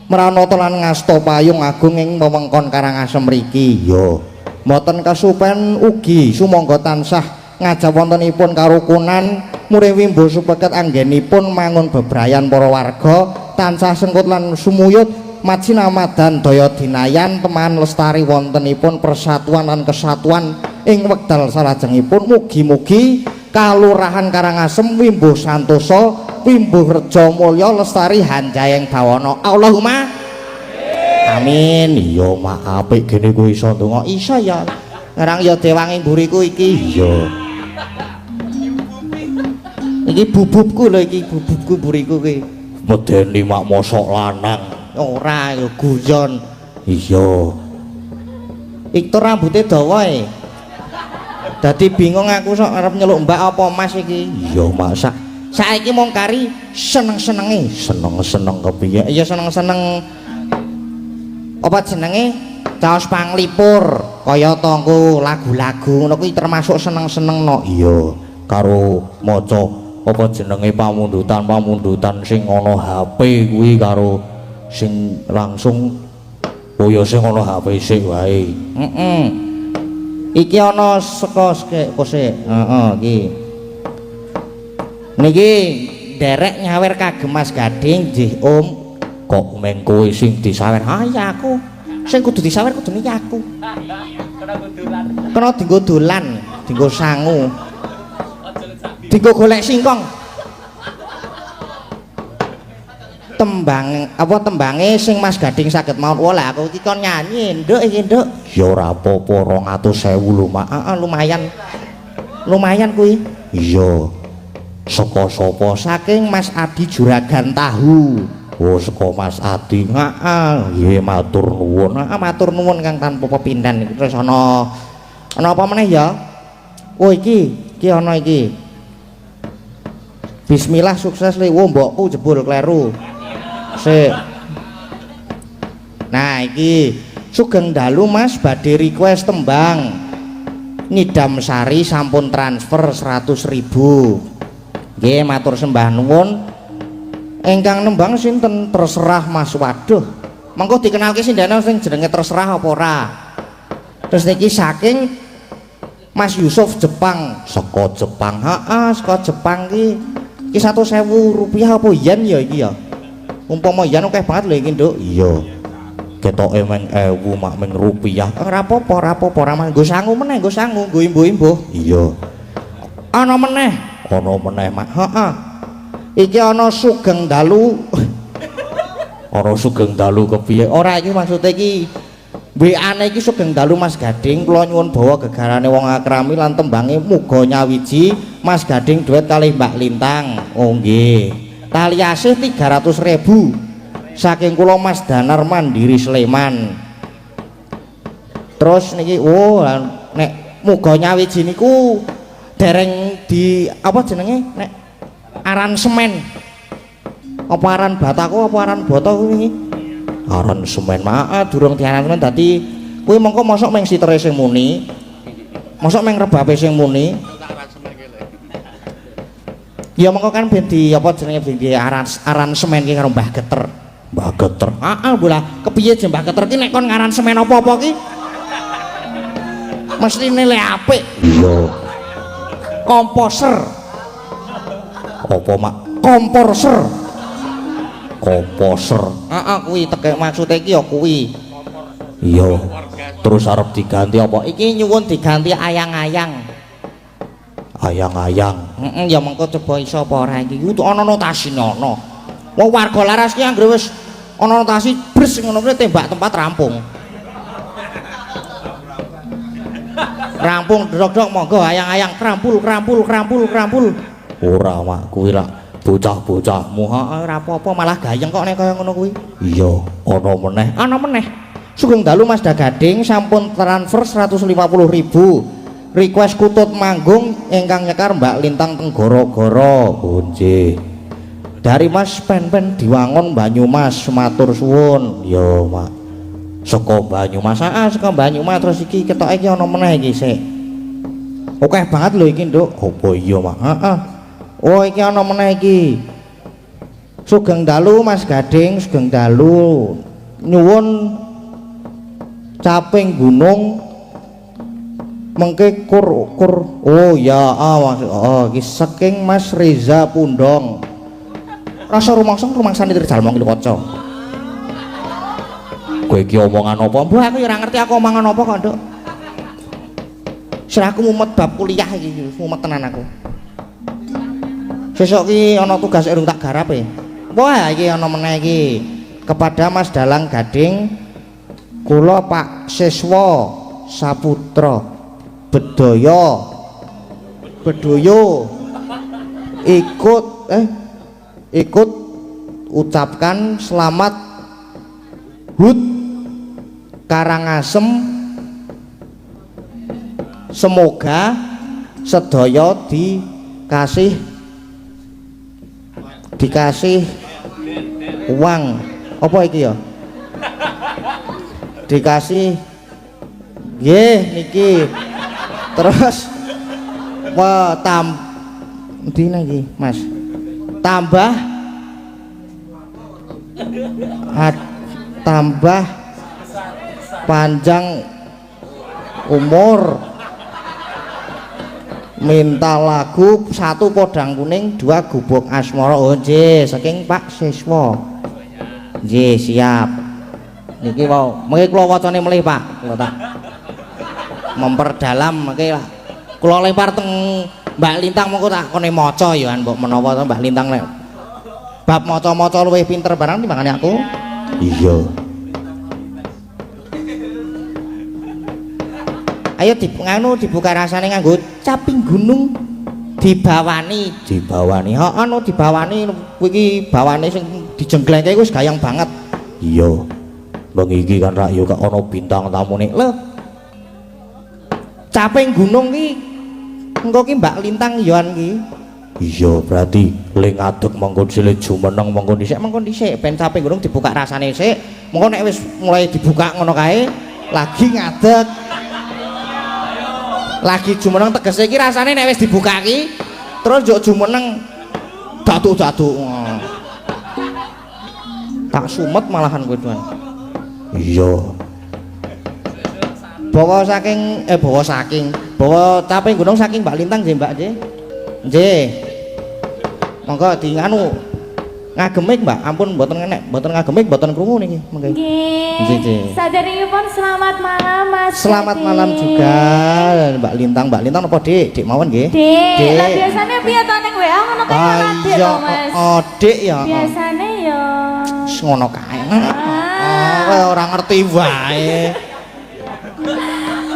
mranata lan ngasta payung agung ing wewengkon Karangasem mriki. Iya. Mboten kesupen ugi sumangga tansah ngajab wontenipun karukunan muring wimbo supeket anggenipun mangun bebrayan para warga tansah sengkut lan sumuyut majinamadan daya dinayan teman lestari wontenipun persatuan lan kesatuan ing wekdal salajengipun mugi-mugi Kalurahan Karangasem wimbo santosa wimbo reja mulya lestari hanjayeng bawana. Allahumma amin. Iya, Mak, apik gene kuwi iso ndonga. Isa ya. Ngarang ya dewangi mburiku iki. Iya. Iki bububku lho iki bububku mburiku ki. Medeni, Mak, mosok lanang. Ora ya guyon. Iya. Iktor rambutnya dawa e. Dadi bingung aku sok arep nyeluk Mbak apa Mas iki. Iya, Mak, Saiki mung kari seneng-senenge. seneng-seneng kepiye? Iya seneng-seneng apa jenenge? Caos panglipur kaya tangku lagu-lagu ngono kuwi termasuk seneng-senengno. Iya, karo maca apa jenenge pamundutan sing ana HP kuwi karo sing langsung ya sing ana HP sik wae. Iki ana saka kose. Heeh iki. Niki derek nyawer kagem Mas Gading nggih Om. Kok meng kowe sing disawer? Ah ya aku. Sing kudu disawer kudu niki aku. Kena dienggo dolan, dienggo sangu. Dienggo golek singkong. Tembange sing Mas Gading saged maun. Wah aku iki kon nyanyi, Nduk iki, Nduk. Ya ora apa-apa 200.000 lho, Mak. Heeh, lumayan. Lumayan kuwi. Iya. Saka sapa? Saking Mas Adi Juragan Tahu. Oh, saka Mas Adi. Heeh. Nggih, matur nuwun. Matur nuwun Kang tanpa pepindhan iki. Terus ana apa meneh ya? Oh iki ana iki. Bismillah sukses le. Wo mbokku jebul kleru. Sik. Nah, iki sugeng dalu Mas badhe request tembang. Ngidam Sari sampun transfer 100.000. Nggih, matur sembah nuwun. Engkang nembang sinten? Terserah Mas. Waduh. Mengko dikenalke sindene sing jenenge terserah apa ora. Terus niki saking Mas Yusuf Jepang. Saka Jepang. Heeh, saka Jepang ki. Iki 100.000 rupiah apa yen ya iki ya? Umpama yen akeh banget lho iki, Nduk. Iya. ketoke meng 1000 mak meng rupiah. Ora apa-apa, ora nggo sangu meneh, nggo sangu, nggo imbuh-imbuh. Iya. Ana meneh. Ana meneh mak. Heeh. Iki ana sugeng dalu. Ana sugeng dalu kepiye? Ora iki maksude iki WA-ne iki sugeng dalu Mas Gading, kula nyuwun bawa gegarane wong akrami lan tembange muga nyawiji Mas Gading duet kalih Mbak Lintang. Oh nggih. Tali asih 300.000 saking kula Mas Danar Mandiri Sleman. Terus niki nek muga nyawiji niku dereng di apa jenenge nek aransemen. Apa aran bataku apa aran boto kuwi? Aransemen Durung diaransemen dadi kuwi mengko mosok meng sitere sing muni. Mosok meng rebabe sing muni. Ya mengko kan ben di apa jenenge ben di aransemen ki karo Mbah Geter. Mbah Geter. Bola kepiye je Mbah Geter ki nek kon ngaransemen apa-apa ki mesti nilai apik. Iya. Komposer. Apa mak? Komposer. Komposer. Kuwi tekek maksude iki ya kuwi. Iya. Terus arep diganti apa? Iki nyuwun diganti ayang-ayang. Ayang-ayang. Ya mengko coba iso apa ora iki. Kudu ana notasine ana. Wong warga laras ki anggere wis ana notasi bres ngono kuwi tembak tempat rampung. Rampung dok-dok monggo ayang-ayang krampul. Ora mak kuwi lak bocah-bocahmu. Ora apa-apa malah gayeng kok nek kaya ngono kuwi. Iya, ana meneh. Sugeng dalu Mas Gading sampun transfer 150.000. Request kutut manggung ingkang nyekar Mbak Lintang teng Goro-goro. Oh nggih. Dari Mas Pen-pen Diwangun Banyumas, matur suwun. Yo mak. Saka Banyumas, saka Banyumas terus iki ketoke iki ana meneh iki sik. Akeh banget lho iki, Nduk. Apa iya mak? Oh iki ana meneh iki. Sugeng dalu Mas Gading, sugeng dalu. Nyuwun caping gunung mengke kur. Oh ya, iki saking Mas Reza Pundong. Rasa rumangsane dirjalmo iki kaca. Kowe iki omongan apa? Mbah aku ya ora ngerti aku omongan apa kok, Nduk. Sirahku mumet bab kuliah iki, mumet tenan aku. Sesuk ki ana tugas urung tak garap e. Wah, iki ana meneh iki. Kepada Mas Dalang Gading, kula Pak Siswa Saputra Bedoyo ikut ucapkan selamat HUT Karangasem, semoga sedaya dikasih uang apa iki ya, dikasih nggih niki terus dina iki Mas tambah panjang umur, minta lagu 1 podang kuning 2 gubuk asmara. Oh nggih saking Pak Siswa. Nggih siap niki wau mengki kula wacane melih Pak, kula tak memperdalam mengki kula lempar teng Mbak Lintang mengko tak kone maca ya mbok menawa Mbak Lintang nek bab maca-maca luwih pinter barang timbangane aku. Iya. Ayo dibuka rasane nganggo caping gunung dibawani. Dibawani kuwi iki bawane sing dijenglengke wis gayang banget. Iya. Bang iki kan rak yo gak ana bintang tamune. Lho. Caping gunung ki engko ki Mbak Lintang yoan ki. Iya, berarti ling adeg mengko sile jumeneng mengko dhisik ben caping gunung dibuka rasane sik. Mengko nek wis mulai dibuka ngono kae lagi ngadeg. Lagi jumeneng tegese iki rasane nek wis dibuka ki terus njuk jumeneng datu-datu. Tak sumet malahan kowe tuan. Iya. Bawa caping gunung saking Mbak Lintang nggih Mbak nggih. Nggih. Monggo di nganu ngagemik Mbak, ampun mboten enek, mboten ngagemik, mboten krungu niki. Mengke. Nggih. Saderengipun selamat malam Mas. Selamat Dadi. malam juga Mbak Lintang. Mbak Lintang napa Dik? Dik mawon nggih. Dik, lah biasane piye to ning WA ngono kae ora Dik to Mas. Oh, Dik ya. Biasane ya Wis ngono kae. Kowe ora ngerti wae.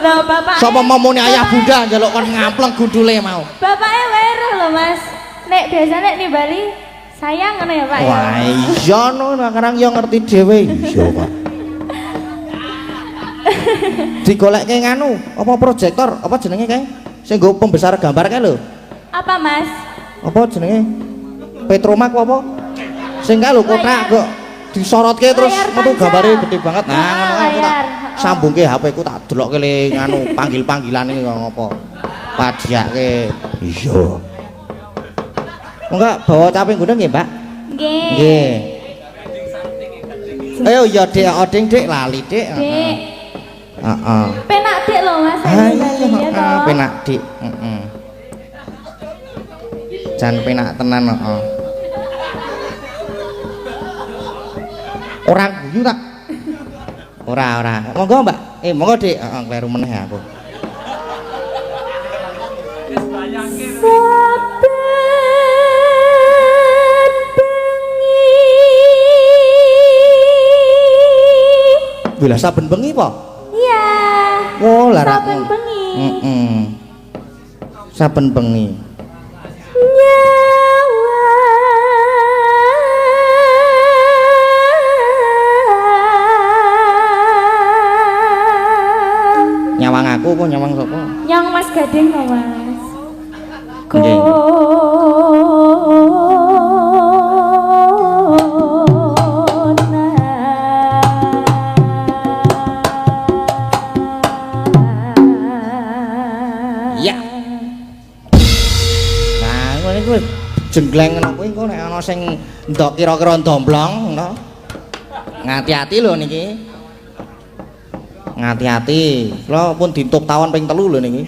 Lho bapak. Sapa momone ayah bunda njaluk kon ngampleng gundule mau. Bapake weruh lho Mas. Nek biasane nimbali sayang ngono ya Pak ya. Wah, iya no, sekarang yo ngerti dhewe. Iya, Pak. Digoleke nganu, apa proyektor, apa jenenge kae? Sing nggo pembesar gambar kae lho. Apa Mas? Apa jenenge? Petromak apa? Sing kae lho kotak kok disorotke terus Layar metu tancap. gambare gede banget. Nah, ngono kae aku tak layar. sambungke HP ku tak delokke le nganu panggil-panggilane ngopo. Padiake. Iya. Enggak bawa caping gudeng nggih, Mbak? Nggih. Nggih. Ayo ya Dik, odeng Dik lali Dik. Dik. Heeh. Penak Dik lho Mas. Ayo, penak Dik. Heeh. Jan penak tenan heeh. Orang guyu tak? Ora. Monggo, Mbak. Monggo Dik. Heeh, kleru meneh aku. Bila saben bengi po? Iya. Oh, lara. Saben bengi. Heeh. Saben bengi. Nyawang aku apa nyawang sapa? Yang Mas Gading kok Mas. Nggih. Ya. Nah, ngene kuwi jenggleng ngono kuwi engko nek ana sing ndok kira-kira ndomblong ngono. Ngati-ati lho niki. Ngati-ati. Kula pun ditutup tawon ping 3 lho niki.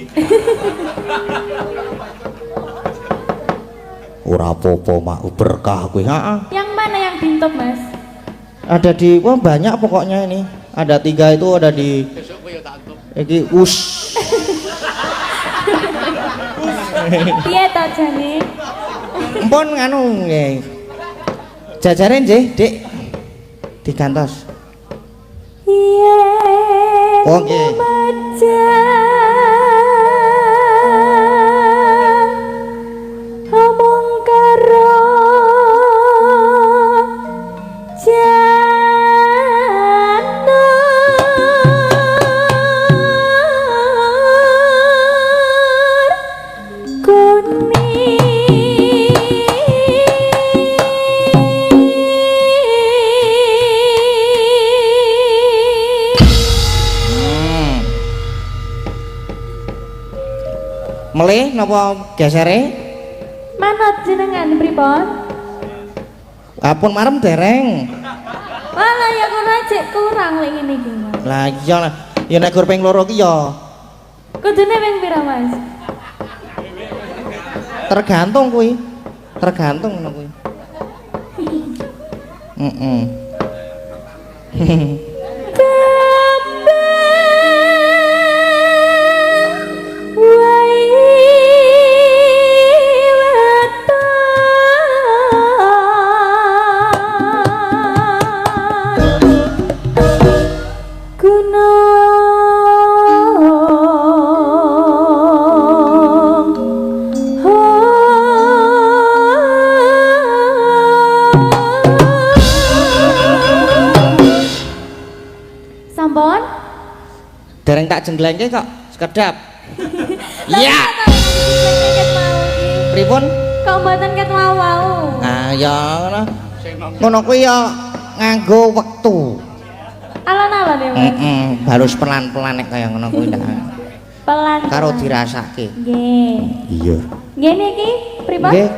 Ora apa-apa mak berkah kuwi. Heeh. Yang mana yang bintuk Mas? Ada di wah banyak pokoknya ini. Ada 3 itu ada di iki Piye to jane? Empun nganu nggih. Jajare nggih, Dik. Digantos. Iya. Oh nggih. Omong karo janur Melih napa gesere? Manut jenengan pripun? Apun marem dereng. Malah ya kurang cek kurang lek ngene iki Mas. Lah iya lah. Ya nek gur ping 2 ki ya Kudune ping pira Mas? tergantung kuwi. Tergantung ngono kuwi. Heeh. Sampun? Dereng tak jengglengke kok sekedap. Iya. Pripun? Kok mboten ket wau-wau? Ah ya ngono. Ngono kuwi ya nganggo wektu. Alon-alon ya Mas. Heeh, harus pelan-pelan nek kaya ngono kuwi ndak. Pelan. Karo dirasake. Nggih. Iya. Ngene iki pripun? Nggih.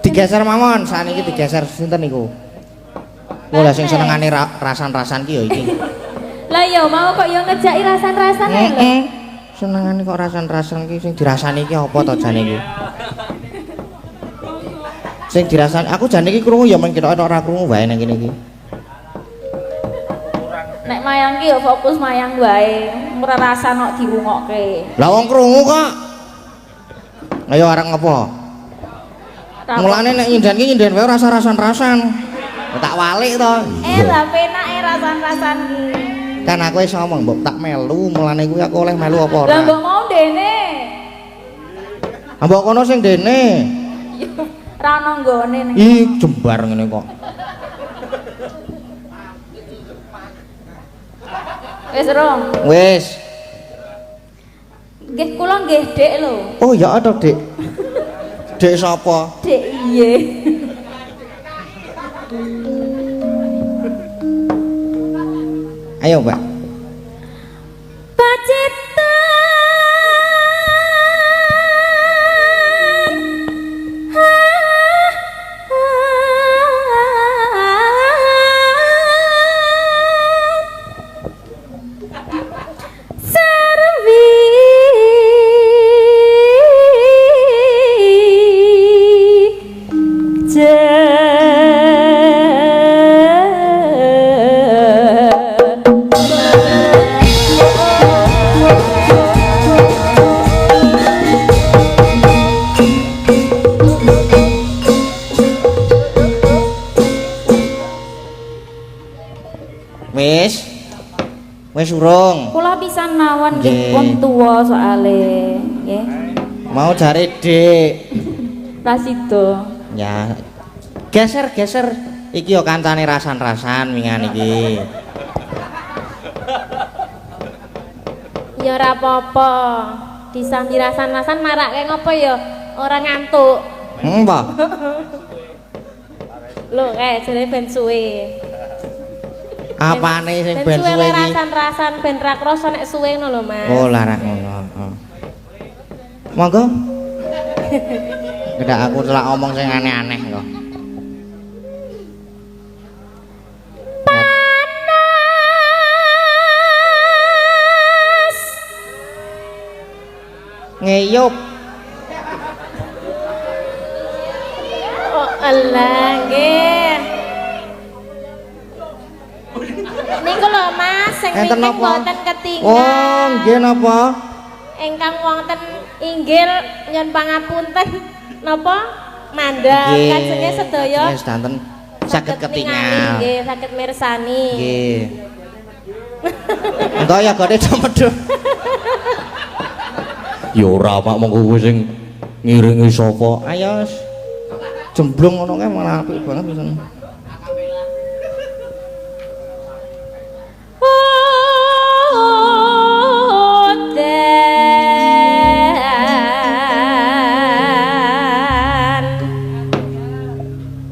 Digeser mawon, saniki digeser sinten niku? Wala sing senengane rasan-rasan ki ya iki. Lah ya mau kok ya ngejaki rasan-rasan ae lho. Heeh. Senengane kok rasan-rasan ki sing dirasani ki apa to jane iki? Sing dirasani aku jane iki krungu ya men ketok ora krungu wae nang kene iki. Nek mayang ki ya fokus mayang wae, ora rasa nok dirungokke. Lah wong krungu kok. Ayo arek ngopo? Mulane nek nyinden ki nyinden wae rasa-rasan-rasan. Tak walik to. Lah penake rasan-rasan ki. Kan aku wis ngomong mbok tak melu, mulane kuwi aku oleh melu apa ora? Lah mbok mau dene. Mbok kono sing dene. Ra ono nggone ning. Ih, jembar ngene kok. Wis rong. Wis. Nggih kula nggih Dik lho. Oh, ya ada, Dik. Dik sapa? Dik iye. Ayo, Mbak. Wis urung. Kula pisan mawon Nggih. nggih pun tuwa soale, nggih. Mau jare Dik. Rasido. Ya. Geser. Iki yo kancane rasan-rasan wingan iki. Ya ora apa-apa. Disambi rasan-rasan marake ngopo ya ora ngantuk. Apa? Lho, jare ben suwe. Apane sing ben suwe iki? Rasan-rasan ben ra krasa nek suwe ngono lho, Mas. Oh, larak ngono. Monggo. Kedak aku telak omong sing aneh-aneh kok. Panas. Ngeyup. Oh, alah nggih. Niku lho Mas, sing Enten mriki napa? mboten ketinggal. Oh, nggih napa? Ingkang wonten inggil nyun pangapunten napa? Mandhap Nggih. kajenge sedaya Wis danten saged ketingal. Nggih, saged mirsani. Nggih. Entuk ya gone medhep. Ya ora mak monggo kowe sing ngiringi sapa? Ayo. Jemblung ngono kae malah apik banget pisan.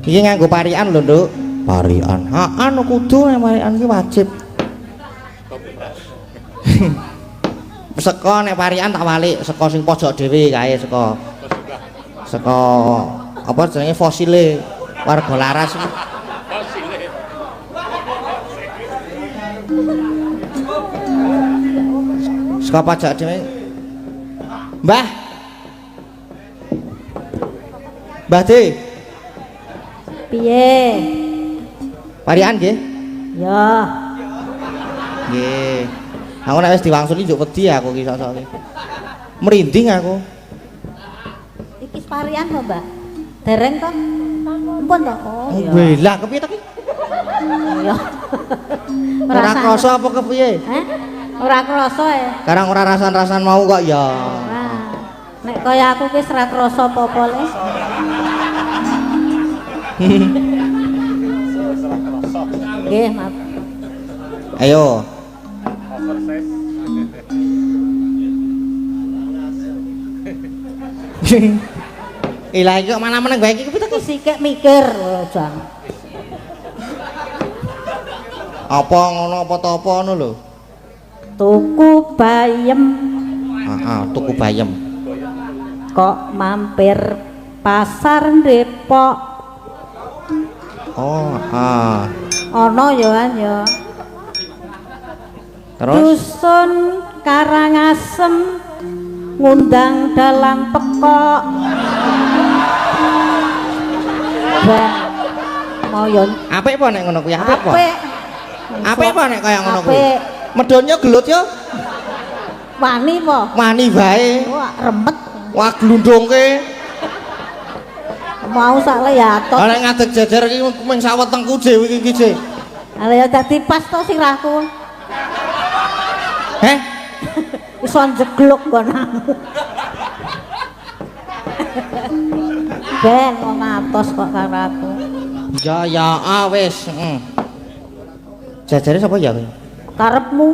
Iki nganggo parian lho, Nduk. Parian. Heeh, kudu nek parian iki wajib. Seko nek parian tak walik, seko sing pojok dhewe kae seko. Seko apa jenenge fosile warga laras iki. Seko pojok dhewe. Mbah. Mbah De. Piye? Parian nggih? Ya. Nggih. Aku nek wis diwangsuli njuk wedi aku ki sok-sok iki. Merinding aku. Iki parian kok, Mbak? Dereng to? Ampun to. Oh, Wih, lah kepiye to ki? ya. Ora krasa apa kepiye? Hah? Ora krasa ya. Karang ora rasan-rasan mau kok ya. Ora. Nek kaya aku wis ora krasa apa-apa le. Nggih, maaf. Ayo. Ilah iki kok mana meneng bae iki kepiye to? Sikik mikir jan. Apa ngono apa to apa ngono lho. Tuku bayem Heeh, tuku bayem. kok mampir pasar Depok. Oh, heeh. Ana ya kan ya. Terus Dusun Karangasem ngundang dalang pekok. Ben. Mau yo. Apik apa nek ngono kuwi? Apik apa? Apik. Apik apa nek kaya ngono kuwi? Apik. Medonnya gelut yo. Wani po. Wani bae. Wah, remet. Wah glundungke. Mau sak leyatot. Lah nek ngadeg jejer iki mung sawetengku dhewe iki jek. Lah ya dadi pas to sirahku. Heh? Iso jegluk nggonanmu. Ben kok ngatos kok karo aku. Ya wis, heeh. Jajare sapa ya kuwi? Karepmu.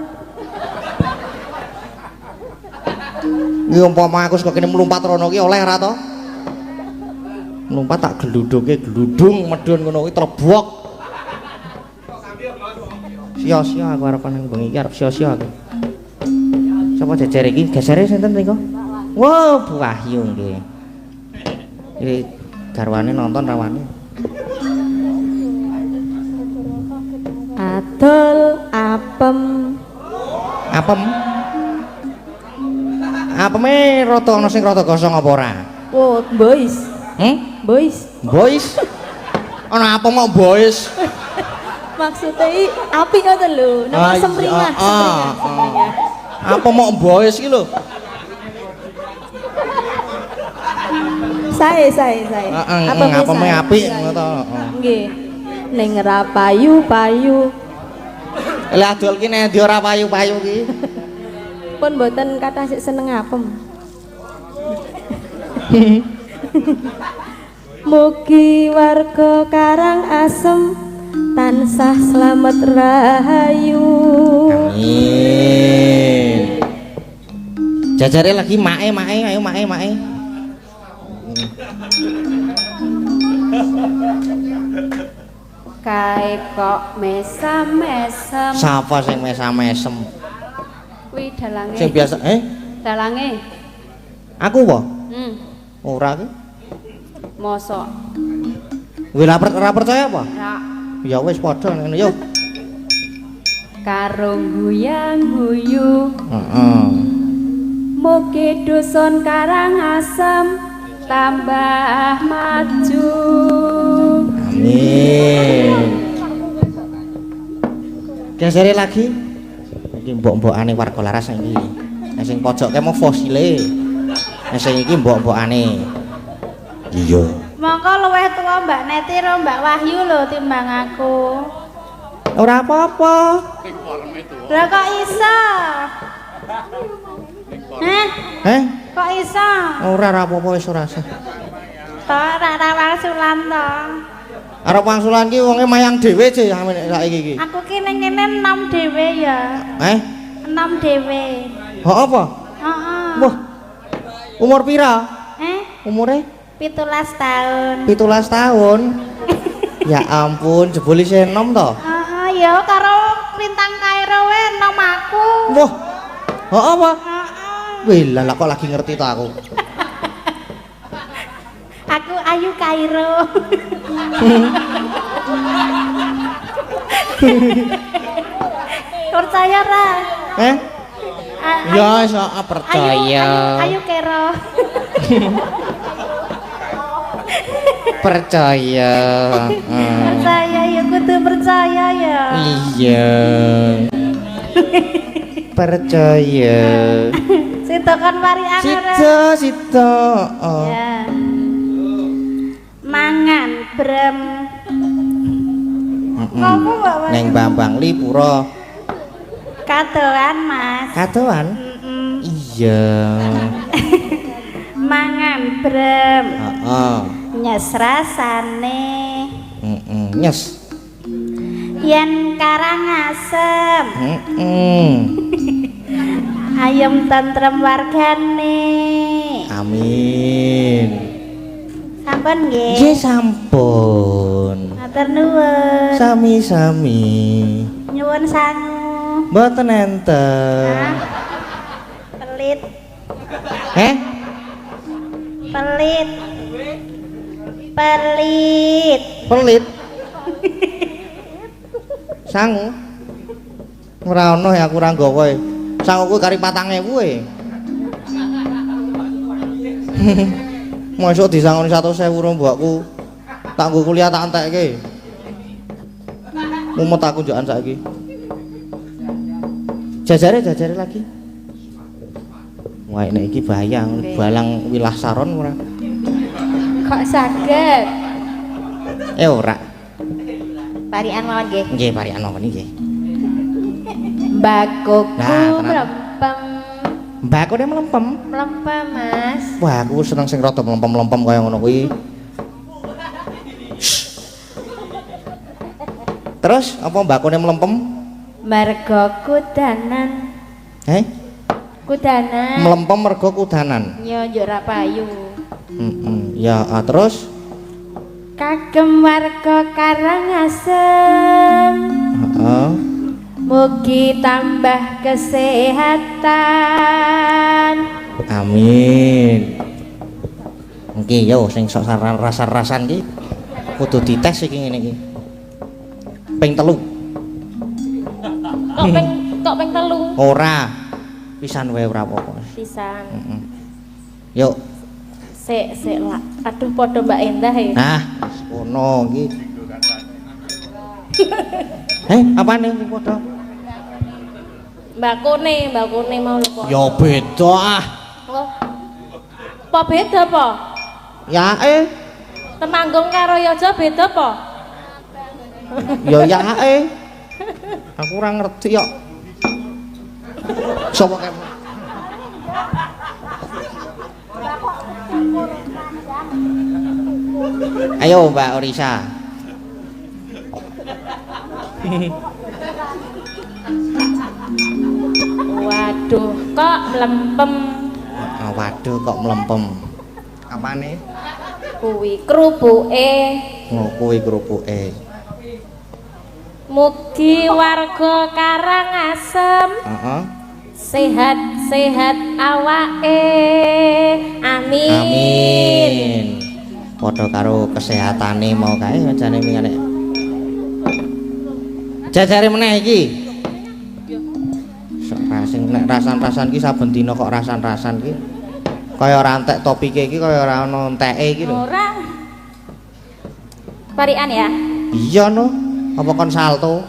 Iki umpama aku saka kene mlumpat rono ki oleh ora to? Mlumpat tak gludhuke gludung medhun ngono kuwi trebok. Sia-sia aku arep nang bengi iki arep sia-sia aku. Sapa jejer iki? Gesere sinten niku? Wah, Bu Wahyu nggih. Iki garwane nonton rawane. Adol apem. Apem? Apeme rada ana sing rada gosong apa ora? Oh, boys. Boys. Boys? Ana apem kok boys? Maksudnya api ngoten lho, nama semringah. Apa mau boys iki lho? Saya. Apa me apik ngono to? Nggih. Ning ra payu-payu. Lah adol ki nek ndi ora payu-payu ki. Pun mboten kathah sik seneng apem. Mugi warga Karang Asem tansah slamet rahayu. Amin. Jajare lagi mae ayo mae. Kae kok mesam-mesem. Sapa sing mesam-mesem? Kuwi dalange. Sing biasa Dalange. Aku apa? Ora ki. Mosok. Kowe ora percaya apa? Ra Ya wis padha ngene yo. karo guyang-guyu. Heeh. Mugi dusun Karang Asem tambah maju. Amin. Gesere lagi. Iki mbok-mbokane warga laras iki. Nek sing pojok ke mau fosile. Nek sing iki mbok-mbokane. Iya. Mongko luwih tuwa Mbak Neti karo Mbak Wahyu lho timbang aku. Ora apa-apa. Lah kok iso? Heh? Kok iso? Ora apa-apa wis ora sah. To ora wangsulan to. Arep wangsulan ki wonge mayang dhewe je saiki iki. Aku ki ning kene enom dhewe ya. Enom dhewe. Ho apa? Heeh. Wah. Umur pira? Umure? 17 tahun. 17 tahun. Ya ampun, jebul isih enom to? Heeh, ya karo Lintang Kairo wae enom aku. Wah. Ho apa? Heeh. Wih, lah kok lagi ngerti to aku. Aku Ayu Kairo. Percaya ra? Ya iso percaya. Ayu Kairo. Percaya. Percaya ya kudu percaya ya. Iya. Percaya. Sito kan mari angel. Sito. Ya. Mangan brem. Kamu bawa Neng Bambang Lipuro. katoan Mas. Katoan? Iya. Mangan brem. Heeh. Nyes rasane. Nyes. Yen Karang Asem. Ayem tentrem wargane. Amin. Sampun nggih. Nggih sampun. Matur nuwun. Sami-sami. Nyuwun sangu. Mboten enten. Pelit. Pelit. Pelit. Pelit. Sangu. Ora ono ya aku ora nggawa. Sanguku kari 4.000 e. Mosok disangoni 100.000 mbokku. Tak nggo kuliah tak entekke. Mumet aku njokan saiki. Jajare lagi. Wah, nek iki bahaya, balang wilah saron ora. Kok saged? Ora. Parian mawon nggih. Nggih, parian napa niki? Bakoku Nah, tenan. mlempem. Mbak kok mlempem? Mlempem, Mas. Wah, aku seneng sing rada mlempem-mlempem kaya ngono kuwi. Terus apa mbakone mlempem? Mergo kudanan. Kudanan. Mlempem mergo kudanan. Yo yo ra payu. Ya, terus Kagem warga Karangasem. heeh. Mugi tambah kesehatan. Amin. Nggih yo sing sok rasan-rasan iki kudu dites iki ngene iki. Ping 3. Kok ping 3 Ora. Pisan wae ora apa-apa. pisan. Yuk. Sik lah. Aduh padha Mbak Endah ya. Nah, ngono iki. Apane iki padha? Mbak Kone mau lupa. Ya beda ah. Loh. Apa beda apa? Ya Temanggung karo Yojo beda apa? ya aku ora ngerti kok. Sopo kae? Ayo Mbak Orisa. Waduh, kok mlempem Waduh kok mlempem. Apane? kuwi krupuke. Oh, kuwi krupuke. Mugi warga Karangasem Heeh. sehat-sehat awake. Amin. Amin. Padha karo kesehatane mau kae jane mingane. Jajare meneh iki. Sok rasing nek rasan-rasan iki saben dina kok rasan-rasan iki. Kaya ora entek topike iki kaya ora ono enteke iki lho. Ora. Parian ya. Iya no. Apa kon salto?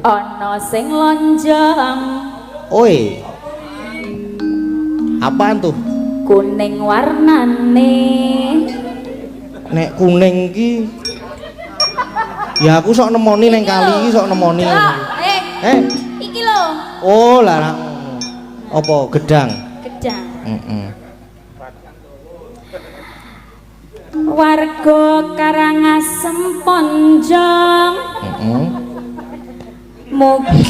Ana sing lonjong Oi. Apaan tuh? kuning warnane. Nek kuning iki ya aku sok nemoni ning kali iki sok nemoni. Iki lho. Oh lah. Apa gedang? Gedang. Warga Karangasem Ponjong. Mugi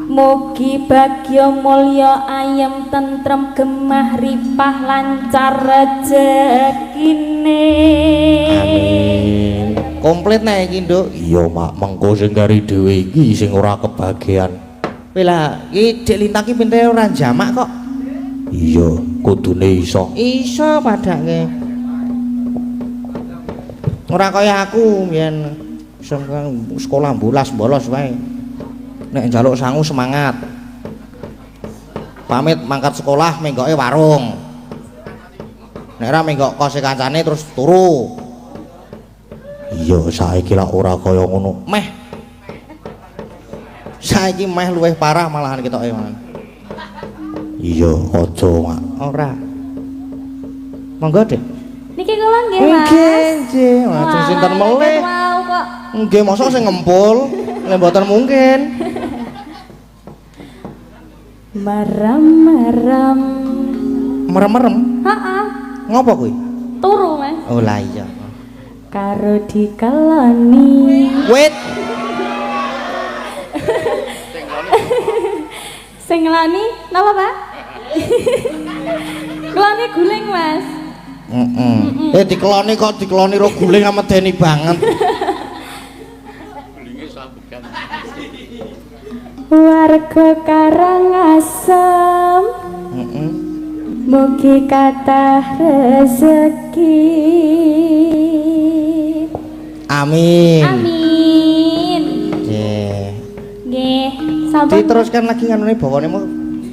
Mugi bagya mulya ayem tentrem gemah ripah lancar rezekine. Amin. Komplit nek iki, Nduk. Iya, Mak. Mengko sing kari dhewe iki sing ora kebagian. Kowe lah, iki Dik Lintang iki pintene ora jamak kok. Iya, kudune iso. Iso padake. Ora kaya aku mbiyen sekolah bolos wae. Nek njaluk sangu semangat. Pamit mangkat sekolah menggoke warung. Nek ora menggok kose kancane terus turu. Iya, saiki lak ora kaya ngono. Meh. Saiki meh luwih parah malahan ketoke malah. Iya, aja, Mak. Ora. Monggo, Dik. Niki kula nggih, Mas. Nggih, macam sinten melih. Mau kok. Nggih, mosok sing ngempul, lek mboten mungkin. Merem-merem. Merem-merem. Heeh. Ngopo kuwi? Turu, Mas. Oh lah iya. Karo dikeloni. Wait. Sing ngeloni napa, Pak? Keloni guling, Mas. Dikeloni kok dikeloni ro guling medeni banget. Warga Karangasem. Mugi kathah rezeki. Amin. Amin. Nggih. Nggih, sampun Diteruskan lagi nganune bawane mau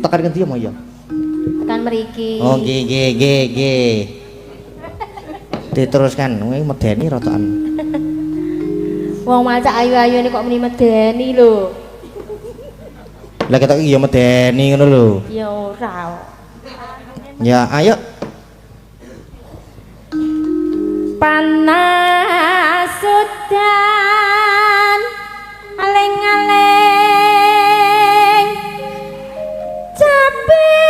tekan ngendi ya, Mo ya? kan mriki. Oh nggih. Diteruskan, medeni rotokan. Wong maca ayu-ayu ini kok muni medeni lho. Lah ketok iki ya medeni ngono lho. Ya ora. Ya, ayo. Panas sudan aleng-aleng caping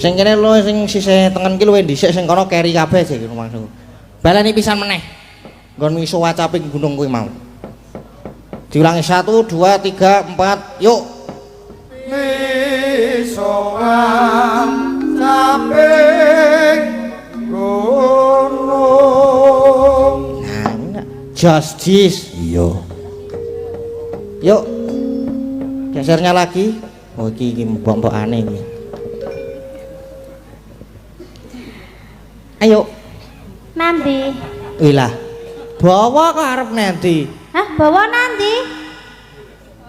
Sing kene lho sing sisih tengen ki luwih dhisik sing kono keri kabeh sih maksudku. Baleni pisan meneh. Nggon miso wacaping gunung kuwi mau. Diulangi 1 2 3 4 yuk. Miso wacaping gunung. Nah, justice. Iya. Yuk. Gesernya lagi. Oh iki mbok-mbokane iki. Ayo. nanti. Ilah. Bawa kok arep nanti. Hah, bawa nanti?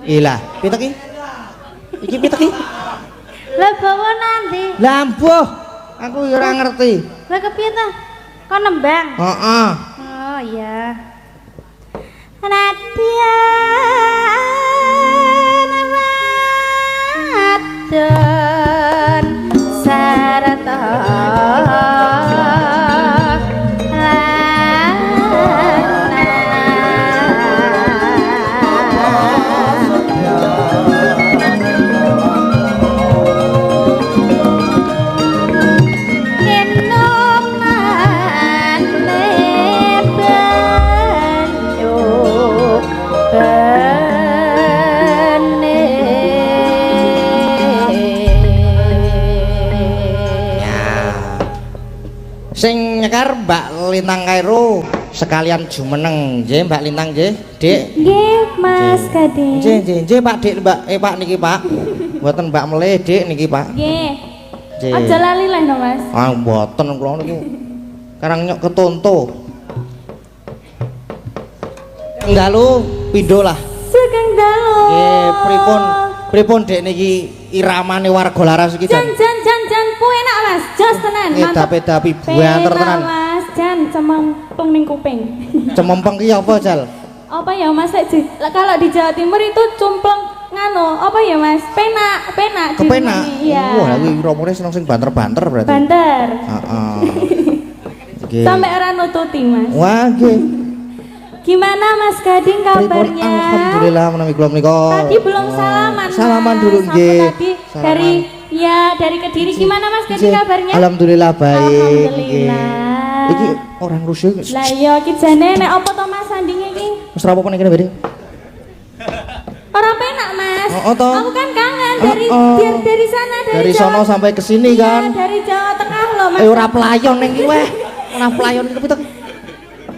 Ilah, pitek iki? Iki pitek iki? Lah bawa nanti. Lah mbuh, aku ora ngerti. Lah kepiye ta? Kok nembang? Heeh. Oh iya. Nadia Wadon Sarata Sing nyekar Mbak Lintang Kairo sekalian jumeneng nggih Mbak Lintang nggih, Dik. Nggih, Mas Kadek. Nggih, Pak Dik, Mbak. Pak niki, Pak. Mboten Mbak Melih, Dik niki, Pak. Nggih. Nggih. Aja lali lah no, Mas. Ah, mboten kula niku. Karang nyok ketonto. Nggalu pindho lah. Sugeng dalu. Nggih, pripun Dik niki iramane warga laras iki Jan pu enak Mas, jos tenan. Edapi buanter tenan. Mas, jan cemempeng ning kuping. Cemempeng ki apa, Jal? Apa ya Mas? Kalau di Jawa Timur itu cumpleng ngano, apa ya Mas? Penak. Kepenak. Iya. Wah, kuwi romone seneng sing banter-banter berarti. Banter. Heeh. Nggih. Sampai ora nututi Mas. Wah, nggih. Gimana Mas Gading kabarnya? Alhamdulillah menawi kula menika. Tadi belum salaman. Salaman Mas. dulu Aku nggih. Tadi Salaman. dari Kediri gimana Mas Gading kabarnya? Alhamdulillah baik. Alhamdulillah. Iki orang rusuh. Lah iya iki jane nek apa to Mas sandinge iki? Wis rapopo nek kene, Bade? Ora penak Mas. Oh, toh. Aku kan kangen dari sana Dari sono sampai ke sini kan. Iya, dari Jawa Tengah loh Mas. Ora pelayon ning iki weh. Ora pelayon iki pitek.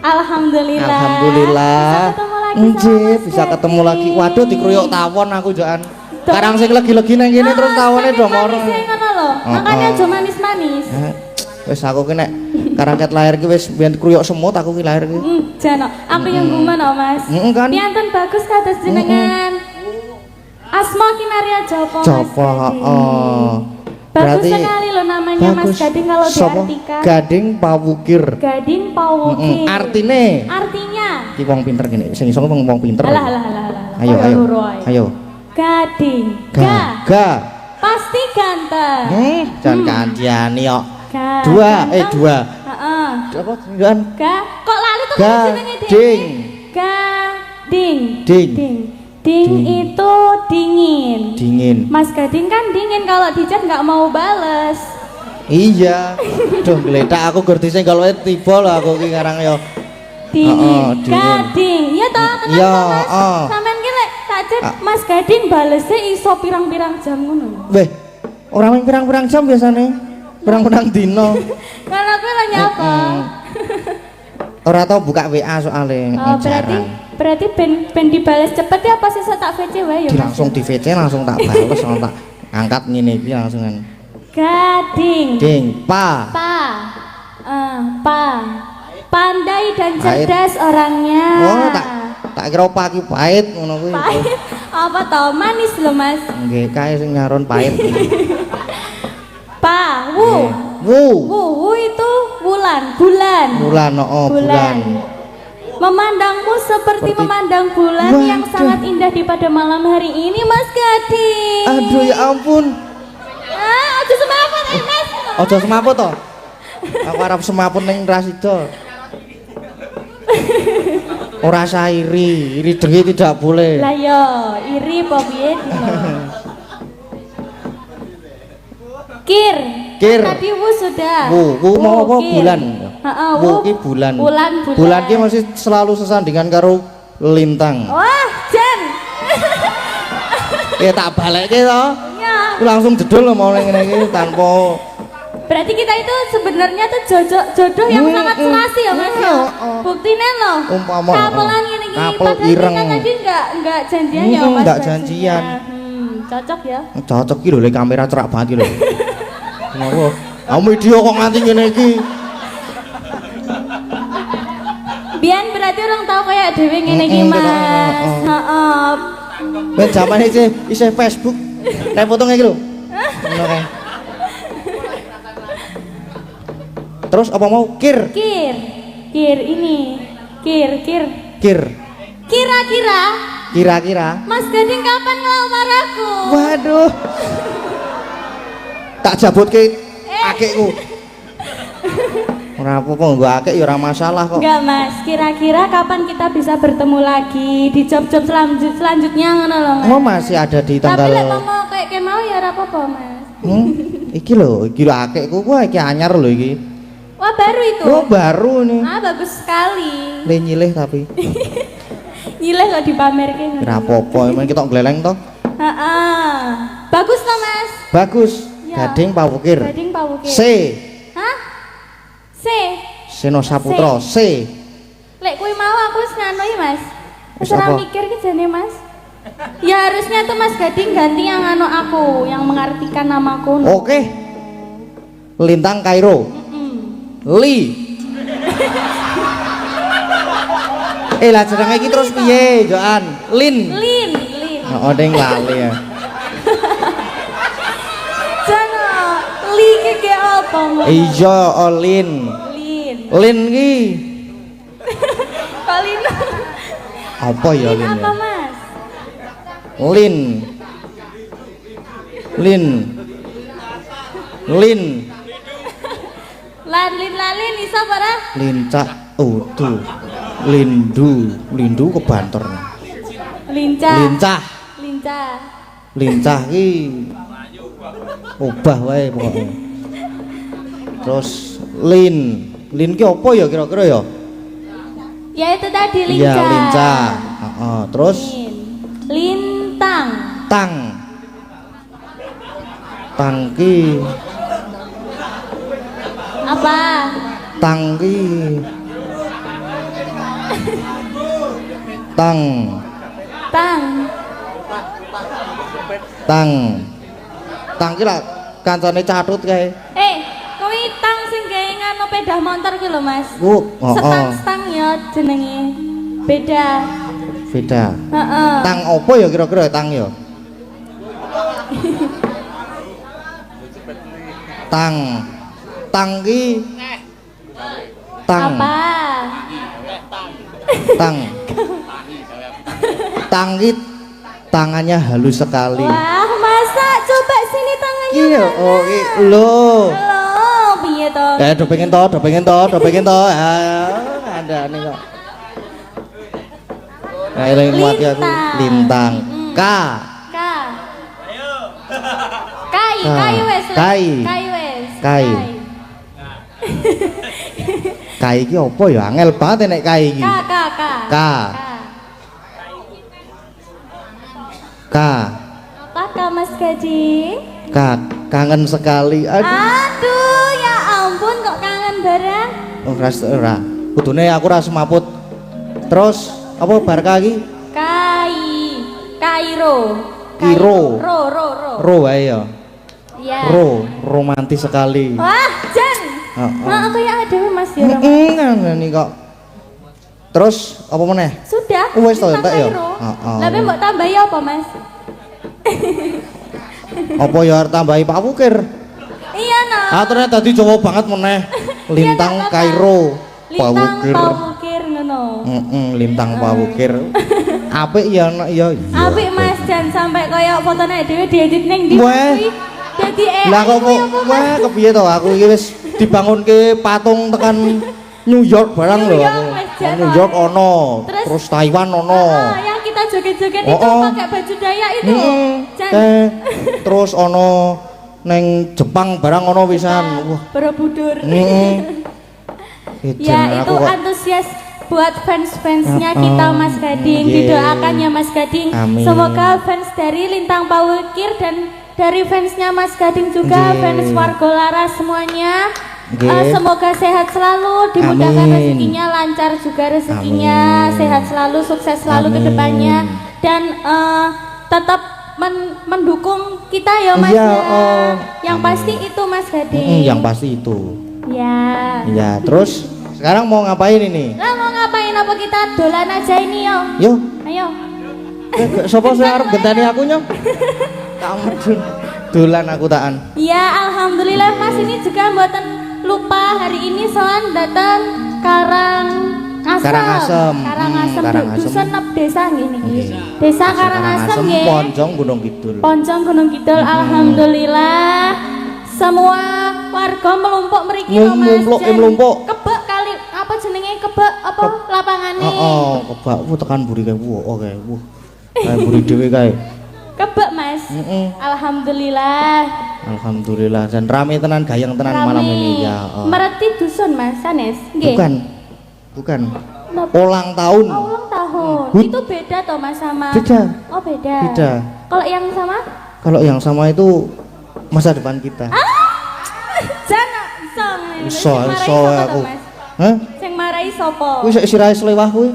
Alhamdulillah. Alhamdulillah. Nggih, Bisa ketemu lagi. Waduh dikruyuk tawon aku jokan. Sekarang sing legi-legi nang kene terus tawone do moro. Ngono lho. Makanya aja manis-manis. Wis aku ki nek karangket lahir ki wis biyen kruyuk semut aku ki lahir ki. Jano, aku yang gumen oh Mas. Kan. Pianten bagus kados jenengan. Asma Kinaria Jopo Mas. Jopo, heeh. Bagus sekali loh namanya Mas Gading kalau diartikan. Gading Pawukir. Gading Pawukir. Artinya ki wong pinter gini, sing iso wong pinter. Alah. Ayo. Gading. Ga. Pasti ganteng. Jangan kandiani kok. Dua. Heeh. Apa jenengan? Kok lali tuh jenenge Gading. Ding itu dingin. Dingin. Mas Gading kan dingin kalau di chat nggak mau bales. Iya. Duh gletak aku gerti sing kalau tiba lho aku ki ngarang yo. Dingin. Gading. Iya toh, kenapa Iya, Mas? Sampean ki lek tak chat Mas Gading balesnya iso pirang-pirang jam ngono. Weh, ora main pirang-pirang jam biasane. Pirang-pirang dino. Karena aku lah nyapa. Ora tau buka WA soalnya. Oh, berarti Berarti ben dibales cepet ya apa sih tak VC wae ya Di Mas? langsung di VC langsung tak bales langsung tak angkat ngene iki langsungan. Gading. Ding, pa. Pa. Pandai dan cerdas orangnya. Oh, tak kira paki pahit ngono kuwi. Pahit. Apa toh manis loh Mas? Nggih, kae sing nyaron pahit. Pa, wu. Wu itu bulan. Bulan, oh bulan. Memandangmu seperti memandang bulan yang Waduh. sangat indah di pada malam hari ini Mas Gading. Aduh ya ampun. Aduh semaput Mas. Aja semaput to. Aku arep semaput ning Rasida. Ora sah iri dengi tidak boleh. Lah yo, iri apa piye? Kir. Kir. Tadi wu sudah. Wu mau apa kir. bulan. Heeh, Wu ki bulan. Bulan. Ki masih selalu sesandingan karo lintang. Wah, Jan. Ya tak balekke to. Ya. Aku langsung jedul mau ning ngene iki tanpa Berarti kita itu sebenarnya tuh jodoh yang sangat serasi ya Mas ya. Buktinya loh. Umpama, Kapelan ini kapel padahal ireng. kita tadi enggak janjian ya Mas. Enggak janjian. Cocok ya. Cocok ki lho le kamera cerak banget ki lho. Kenapa? Media kok nganti ngene iki. Biar berarti orang tahu kayak dewe ngene iki Mas. Heeh. Ben zamane isih Facebook. Nek foto ngene iki lho. Ngono kae. Terus apa mau kir? Kir ini. Kir. Kira-kira Kira-kira. Mas Gading kapan ngelamar aku? Waduh. Tak jabutke akekku. Ora apa-apa nggo akek ya ora masalah kok. Enggak Mas, kira-kira kapan kita bisa bertemu lagi di job-job selanjutnya ngono lho Mas. Oh masih ada di tanggal. Tapi lek mau kayak mau ya ora apa-apa Mas. Iki lho akekku ku iki anyar lho iki. Wah baru itu. Oh baru nih. Bagus sekali. Le nyilih tapi. Nyileh kok dipamerke. Ora apa-apa, emang kita gleleng toh. Heeh. Bagus toh Mas? Bagus. Ya. Gading Pawukir. Gading Pawukir. C. Hah? C. Seno Saputra. C. Lek kuwi mau aku wis nganu Mas. Wis Wis ora apa? mikir ki jane Mas. Ya harusnya tuh Mas Gading ganti yang anu aku, yang mengartikan namaku. Oke. Lintang Kairo. Li. Lah jenenge iki terus piye, Joan? Lin. Oh, ding lali ya. Jana, li ki ge apa Mas? Iya, Lin. Lin ki. Kalin. Apa ya Lin? Apa Ya? Mas? Lin. Lin iso ora? Lincak. Tuh. Lindu kebanter. Lincah. Lincah ki obah wae pokoknya. Terus lin ki apa ya kira-kira ya? Ya itu tadi lincah. Iya, lincah. Terus Lintang. Tang ki Apa? Tang ki lah kancane catut kae. Kuwi tang sing gawe ngano pedah motor ki lho Mas. Stang ya jenenge. Beda. Heeh. Tang apa ya kira-kira tang ya? Tang ki Apa? Tang ki tangannya halus sekali. Wah, masa coba sini tangannya. Iya, oh lho. Halo, piye to? Do pengen to. Ada nih kok. Nah, eling mati aku. Lintang. K. Kai wes. Kai. Kai iki apa ya? Angel banget nek kai iki. K. Apakah Mas Gading? Kangen sekali. Aduh, ya ampun kok kangen bareng. Oh, ora. Kudune aku ora semaput. Terus apa Barca iki? Kairo. Kiro. Ro. Wae ya. Iya. Romantis sekali. Wah, Jan. Nah, aku yang ada Mas ya. Ngene kok. Terus apa meneh? Sudah. Wis to entek ya. Heeh. Lah mbok tambahi apa, Mas? Apa ya tambahi Pak Wukir? Iya, nah. Ternyata dadi Jawa banget meneh. Lintang Kairo. Pak Wukir. Pak Wukir ngono. Lintang Pak Wukir. Apik ya anak ya. Apik Mas, jan sampai kaya fotone dhewe diedit ning ndi. Dadi lah kok wah kepiye to aku iki wis dibangunke patung tekan New York barang lho aku. New York ono, terus Taiwan ono. Yang kita joget-joget itu pakai baju Dayak itu. Terus ono neng Jepang barang ono pisan. Wah, Borobudur. Ya itu antusias buat fans-fansnya kita Mas Gading. Didoakan ya Mas Gading. Semoga fans dari Lintang Pak Wukir dan dari fansnya Mas Gading juga, fans warga Laras semuanya. Semoga sehat selalu, dimudahkan rezekinya, lancar juga rezekinya, sehat selalu, sukses selalu ke depannya, dan tetap mendukung kita ya Mas ya. Yang pasti itu Mas Gading. Yang pasti itu. Ya, terus sekarang mau ngapain ini? Lah mau ngapain, apa kita dolan aja ini yo? Yo. Ayo. Sopo sing arep genteni aku nyong? Kamu dolan aku taan. Ya alhamdulillah Mas, ini juga mboten lupa hari ini soan datang Karangasem. Dusun nep desa nggih. Desa Karangasem nggih. Ponjong Gunung Kidul. Alhamdulillah. Semua warga melumpuk mriki lho Mas. Melumpuk. Kebek kali apa jenenge kebek apa lapangane? Kebak tekan buri kae. Oke. Kae buri dhewe kae. Kebek Mas. Alhamdulillah. Dan rame tenan, gayeng tenan malam ini ya. Mereti dusun Mas Sanes nggih. Bukan. Ulang tahun. Ulang tahun. Itu beda toh Mas sama? Beda. Oh beda. Kalau yang sama? Kalau yang sama itu masa depan kita. Jangan so aku. Hah? Sing marahi sapa? Kuwi sik sirahe slewah kuwi.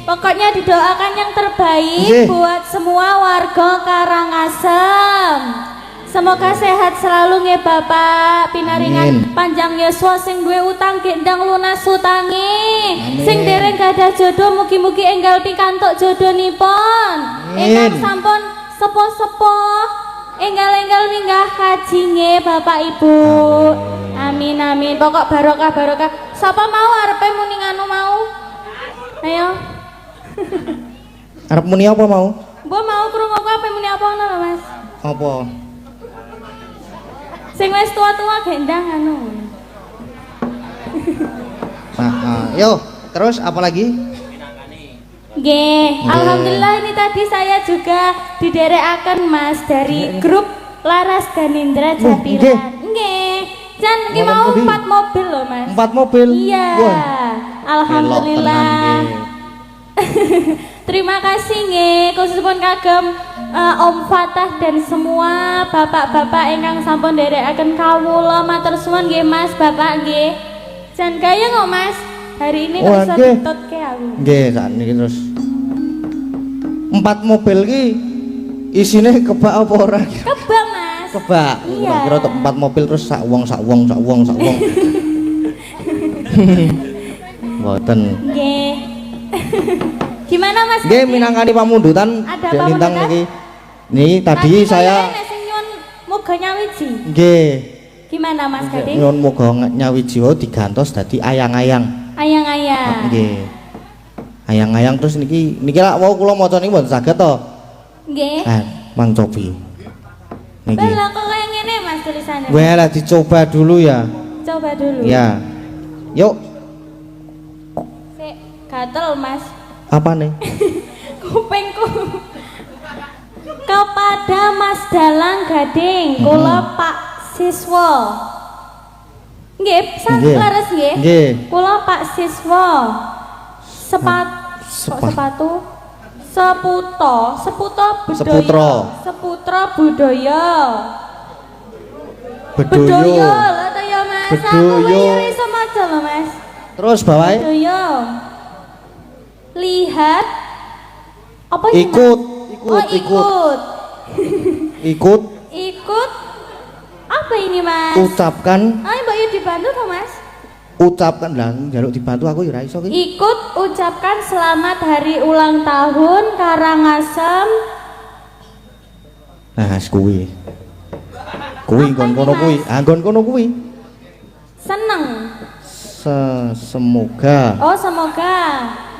Pokoknya didoakan yang terbaik buat semua warga Karangasem. Semoga sehat selalu nggih Bapak, pinaringan panjang yuswa, sing duwe utang gendang lunas utange. Sing dereng gadah jodoh mugi-mugi enggal pikantuk jodhonipun. Ingkang sampun sepuh-sepuh enggal-enggal minggah kaji nggih Bapak Ibu. Amin. Pokok barokah. Sapa mau arepe muni nganu mau? Ayo. Arep muni apa mau? Mbok mau krungu apa muni apa ngono lho Mas? Apa? Sing wis tua-tua gendang anu. Yo, terus apa lagi? Alhamdulillah ini tadi saya juga diderekaken Mas dari grup Laras Ganindra Jatilan. Jan iki mau 4 mobil loh Mas. 4 mobil? Iya. Alhamdulillah. Terima kasih nggih, khususipun kagem Om Fatah dan semua bapak-bapak ingkang sampun nderekaken kawula, matur suwun nggih Mas, Bapak nggih. Jan gayeng kok Mas. Hari ini kok iso ditutke aku. Nggih, sakniki terus. 4 mobil ki isine kebak apa ora? Kebak Mas. Kebak. Kira-kira 4 mobil terus sak wong. Mboten. Nggih. Gimana Mas? Nggih, minangkani pamundutan Dek Lintang niki. Niki tadi saya sing nyuwun muga nyawiji. Nggih. Gimana Mas Gading? Nyuwun muga nyawiji wae digantos dadi ayang-ayang. Nggih. Ayang-ayang terus niki lak wau kula maca niki mboten saged to. Nggih. Mang Cobi. Niki. Lah kok kaya ngene Mas tulisannya? Wah, lah dicoba dulu ya. Coba dulu. Ya. Yuk. Sik gatel Mas. Apa nih? Kupingku. Kepada Mas Dalang Gading, kula Pak Siswa. Nggih, laras nggih. Kula Pak Siswa. Sepatu. Seputra budaya. Bedoyo lah ta ya Mas. Aku iso maca lho Mas. Terus bawahe Sedaya. Lihat. Apa ini, ikut, Mas? Oh, ikut. ikut Ikut. Apa ini, Mas? ucapkan, Ayo Mbak Yu dibantu toh, Mas? ucapkan lah njaluk dibantu aku ya ora iso ki. Ikut ucapkan selamat hari ulang tahun Karangasem. Nah, kuwi. Kuwi Apa nggon ini, kono Mas? kuwi. Ah, nggon kono kuwi. Seneng. Semoga Oh, semoga.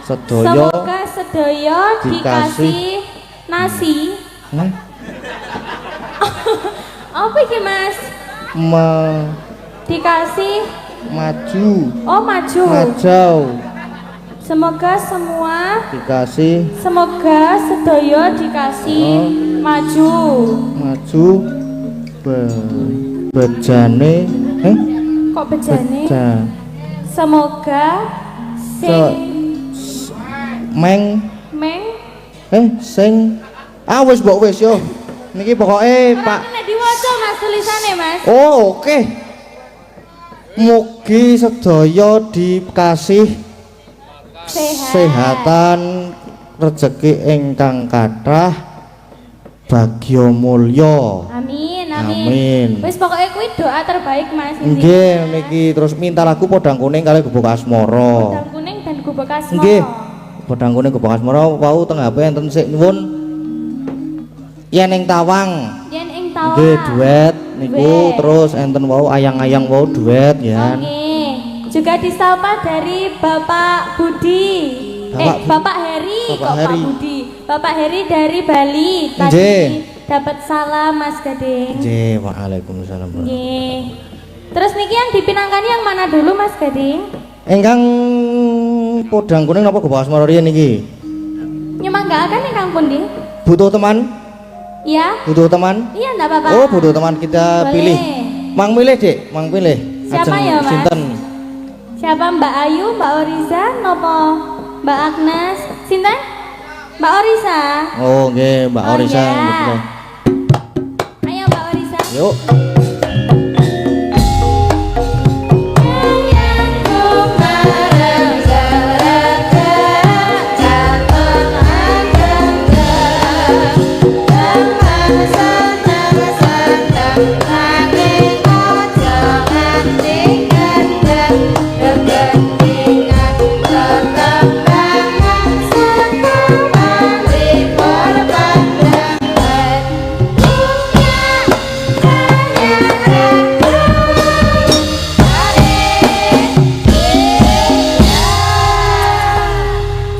sedaya Semoga sedaya dikasih nasi. hmm, Apa iki, Mas? Dikasih maju, oh maju. majau, Semoga semua semoga sedaya dikasih Oh. maju. maju bejane Kok bejane? beja Semoga meng sing wis mbok wis yo niki pokoke Pak. nek diwaca Mas tulisane, Mas. Oh, oke. Mugi sedaya dikasih sehatan, rezeki ingkang kathah, bagya mulya. Amin, Amin. Wis pokoke kuwi doa terbaik, Mas. Nggih, niki terus minta lagu Podang Kuning kali Gubuk Asmara. Podang kuning dan gubuk asmara. Nggih. Podang Kuning Gubuk Asmara wau teng HP enten sik nyuwun yen ing Tawang. Yen ing Tawang. Nggih, duet niku Duet. terus enten wau ayang-ayang wau duet ya. Oke. Juga disapa dari Bapak Budi. Bapak Heri, Bapak kok Heri. Pak Budi. Bapak Heri dari Bali. Tadi Nggih. dapat salam Mas Gading. Nggih, waalaikumsalam. Nggih. Terus niki yang dipinangkani yang mana dulu Mas Gading? Ingkang Podang Kuning napa Gubuk Asmara riyen niki? Nyemanggakan nih Kang Pundi? Butuh teman? Iya? Butuh teman? Iya enggak apa-apa. Oh, butuh teman kita Boleh. pilih. Mang milih, Dik, mang pilih. Siapa Ajeng ya, Mas? sinten? Siapa Mbak Ayu, Mbak Oriza, nopo Mbak Agnes? Sinten? Mbak Oriza. Oh, nggih, Mbak Oh, Orisa. iya. Betul. Ayo Mbak Oriza. Yuk.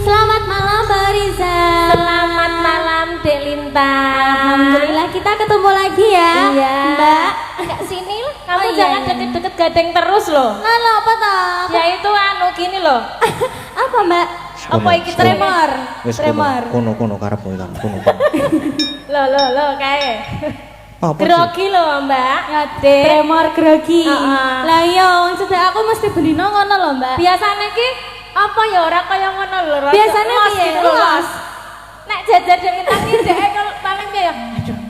Selamat malam Mbak Oriza. Selamat malam Dek Lintang. Alhamdulillah kita ketemu lagi ya. Iya. Mbak. Enggak sini loh. Kamu Oh, iya, jangan iya. deket-deket Gading terus loh. Lalu apa toh? Ya itu anu gini loh. Apa Mbak? Apa iki tremor? Wis Tremor. kono karep kowe kan kono. Loh kae. Apa sih? Grogi loh Mbak. Ya Dek. Tremor grogi. Heeh. Lah iya wong cedek aku mesti bendino ngono lho Mbak. Biasanya ki apa ya ora kaya ngono lho. rada Biasanya los piye? gitu loh, Los. los. Nek jajar Dek Lintang iki Dek kalau paling piye ya.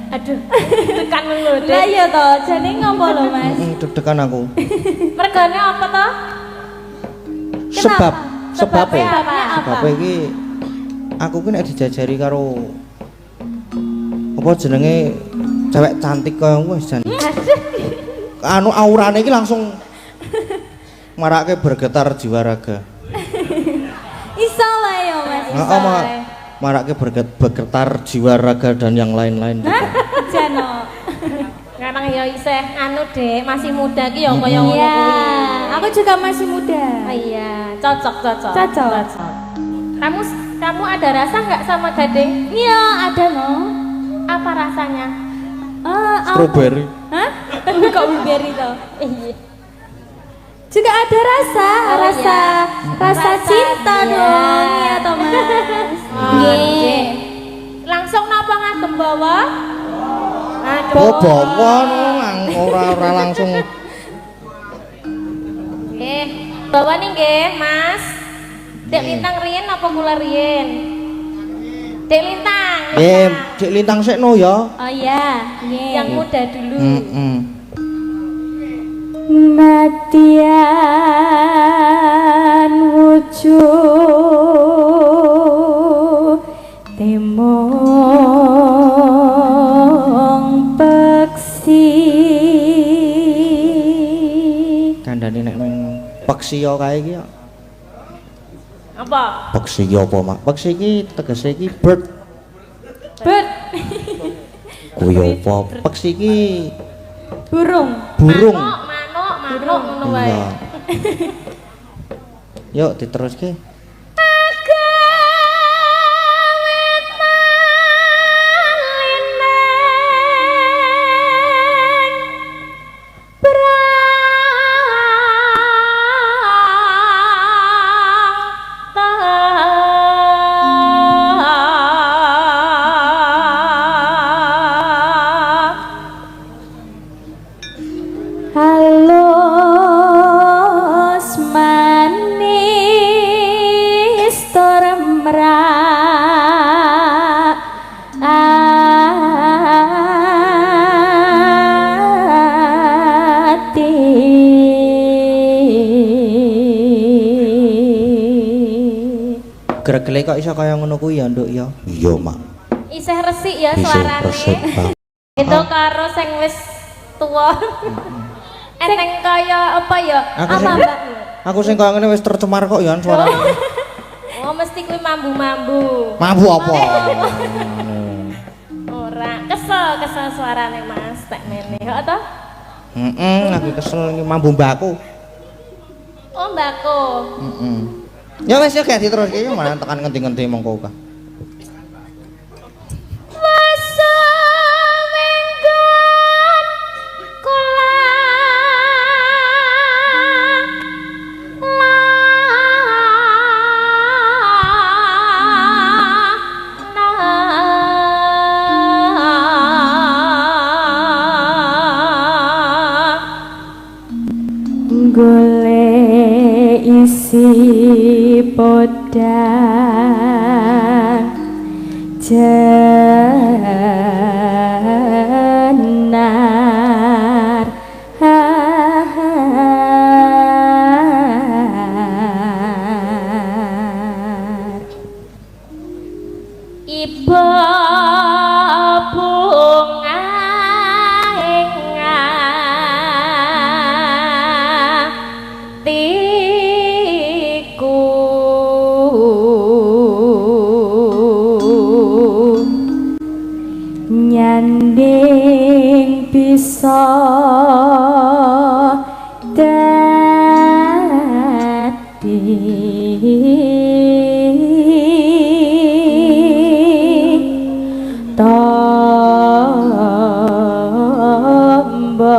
Aduh. Tekan lho Lah Dek. iya toh, jane ngopo lho Mas? Deg-degan aku. Mergane apa toh? Sebab Sebabnya apa? sebab iki aku ki nek dijajari karo apa jenenge cewek cantik kaya wis jan. Anu aurane iki langsung marake bergetar jiwa raga. Iso wae ya Mas. Heeh, marake bergetar jiwa raga dan yang lain-lain. Jano. Karena ya isih anu Dek, masih muda ki ya kaya ngono Iya, kuwi. aku juga masih muda. Oh iya, cocok. Cocok. Kamu ada rasa nggak sama Gading? Iya, ada no. Apa rasanya? Strawberry. Hah? Kok blueberry toh? Iya. Juga ada rasa, Oh, rasa Rasa, cinta iya. dong, ya toh Mas. Nggih. Langsung napa ngagem bawa? Aduh. Oh, bawon ora langsung. Bawa nih nggih, Mas. Dek Lintang riyen apa kula riyen? Dek Lintang. Cik Lintang sekno ya. Oh iya, nggih. Yang muda dulu. Heeh. Nadia Kandhane nek ning peksi kae iki. Apa? Peksi apa, Mak? Peksi iki tegese iki bird. Bird. Kuwi apa? Peksi iki Burung. burung. Manuk ngono wae. Iya. Yuk diteruske. Halus manis tur meraati Gregele kok iso kaya ngono kuwi ya, Nduk ya? Iya, Mak. Isih resik ya Bisa suarane. resik banget. Itu karo sing wis tuwa. Eneng kaya apa ya? Aku sing- Mbak? Aku sing kaya ngene wis tercemar kok ya suarane. Oh, mesti kuwi mambu-mambu. Mampu apa? Ora, kesel suarane Mas tek mene. Kok to? Aku kesel iki mambu mbakku. Oh, mbako. Ya wis ya gak diteruske ya malah tekan ngendi-ngendi mengko ka. golek isi podang jenar Ibu bunga ingatiku nyanding bisa tombo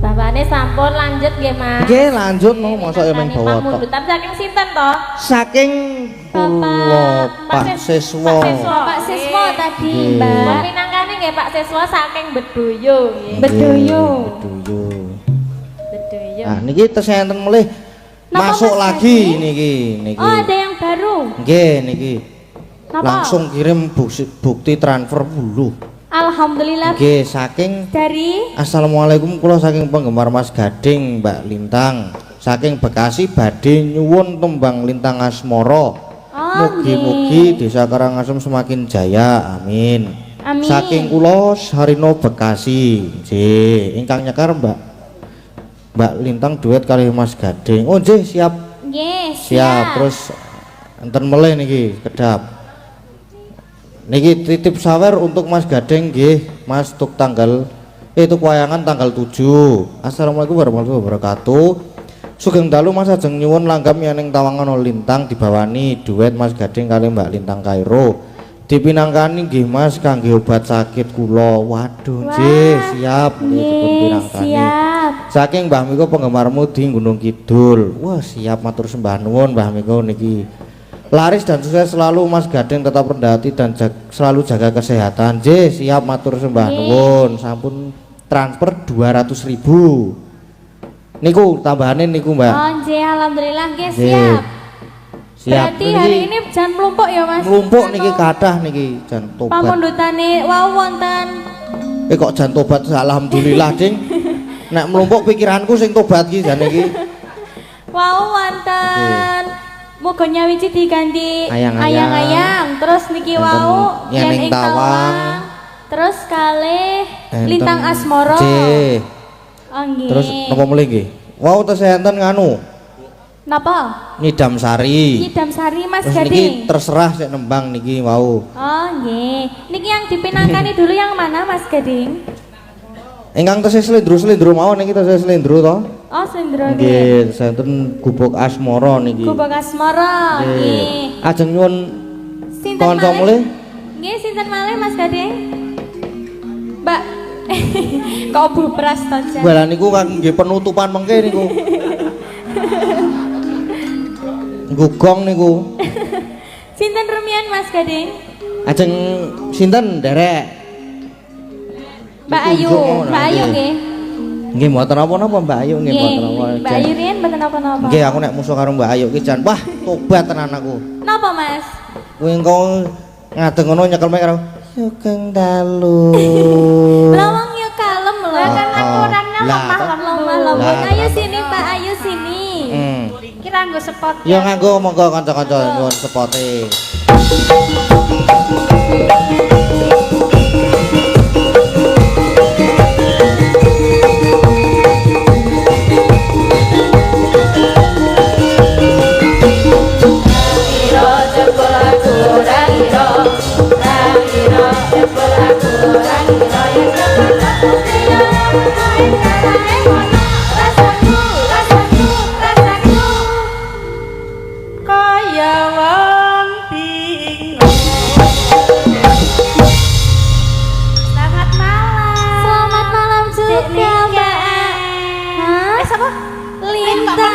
bapakne sampun lanjut nggih Mas. Nggih lanjut no mosok ya mung bawa tok. Pamundutan saking sinten to? Saking kula Pak Siswa. Pak Siswa tadi Nggih. Mbak Pinangkane nggih Pak Siswa saking Bedoyo nggih. Bedoyo. Bedoyo. Bedoyo. Nah niki tesih enten melih Napa, masuk Mas lagi Hadi? niki. Oh ada yang baru Nggih niki. Napa? Langsung kirim bukti transfer dulu. Alhamdulillah Nggih saking dari Assalamualaikum kula saking penggemar Mas Gading Mbak Lintang. Saking Bekasi badhe nyuwun tembang Lintang Asmara. Mugi-mugi Desa Karangasem semakin jaya. Amin. Amin. Saking kula Sarino Bekasi. Nggih, ingkang nyekar Mbak Lintang duet kali Mas Gading. Oh nggih, siap. Nggih, Siap. Terus enten melih niki kedap. Niki titip sawer untuk Mas Gading nggih, Mas tuk tanggal itu wayangan tanggal 7. Assalamualaikum warahmatullahi wabarakatuh. Sugeng dalu Mas ajeng nyuwun langgam yaning tawangan Lintang dibawani duet Mas Gading kali Mbak Lintang Kairo. Dipinangkani nggih Mas kangge obat sakit kula. Waduh, nggih, siap nggih dipun nggih, pinangkani. siap. Saking Mbah Miko penggemarmu di Gunung Kidul. Wah, siap matur sembah nuwun Mbah Miko niki. Laris dan sukses selalu Mas Gading, tetap rendah hati dan selalu jaga kesehatan. Nggih, siap matur sembah nuwun. Sampun transfer 200.000. Niku tambahane niku, Mbak. Oh nggih, alhamdulillah nggih Nggih. siap. Siap. Berarti hari ini jangan melumpuk ya Mas. mlumpuk niki kathah niki jan tobat. Pamundutane wau wonten. Kok jan tobat alhamdulillah, Ding. Nek mlumpuk pikiranku sing tobat ki jan iki. Wau wonten. Muga nyawiji diganti Ayang-ayang. ayang-ayang. Terus niki Wonten wau Nyening yen ing Tawang. Terus kalih Lintang Asmara. C. Oh nggih. Terus napa mulih nggih? Wau tesih enten nganu. Napa? Nyidam Sari. Nyidam Sari Mas Terus niki Gading. terserah sik nembang niki wau. Oh nggih. Niki yang dipinangkani dulu yang mana Mas Gading? Ingkang tesih slendro-slendro mawon niki tesih slendro to. Oh Sendro nggih. Nggih, senten Gubuk Asmara niki. Gubuk Asmara nggih. Ajeng nyuwun Sinten kanca malih? mulih. Nggih, sinten malih Mas Gading? Mbak. Kok bupras to, Jan? Bala niku kangge penutupan mengke niku. Gugong niku. Sinten rumiyin Mas Gading? Ajeng sinten nderek? Mbak Ayu, Mbak Ayu nggih. Nggih mboten napa-napa Mbak Ayu nggih mboten napa. Mbak Ayu riyen mboten napa-napa. Nggih aku nek musuh karo Mbak Ayu ki jan wah tobat tenan aku. Napa Mas? Kowe engko ngadeng ngono nyekel mek karo Sugeng Dalu. Lah wong yo kalem lho. Kan aku orangnya lemah lembut. Lah. Ayo sini Mbak Ayu sini. Kira nggo spot. Ya nganggo monggo kanca-kanca nyuwun sepote. Kaya wong bingung. Selamat malam. Selamat malam juga Mbak. Hah? Siapa? Lintang.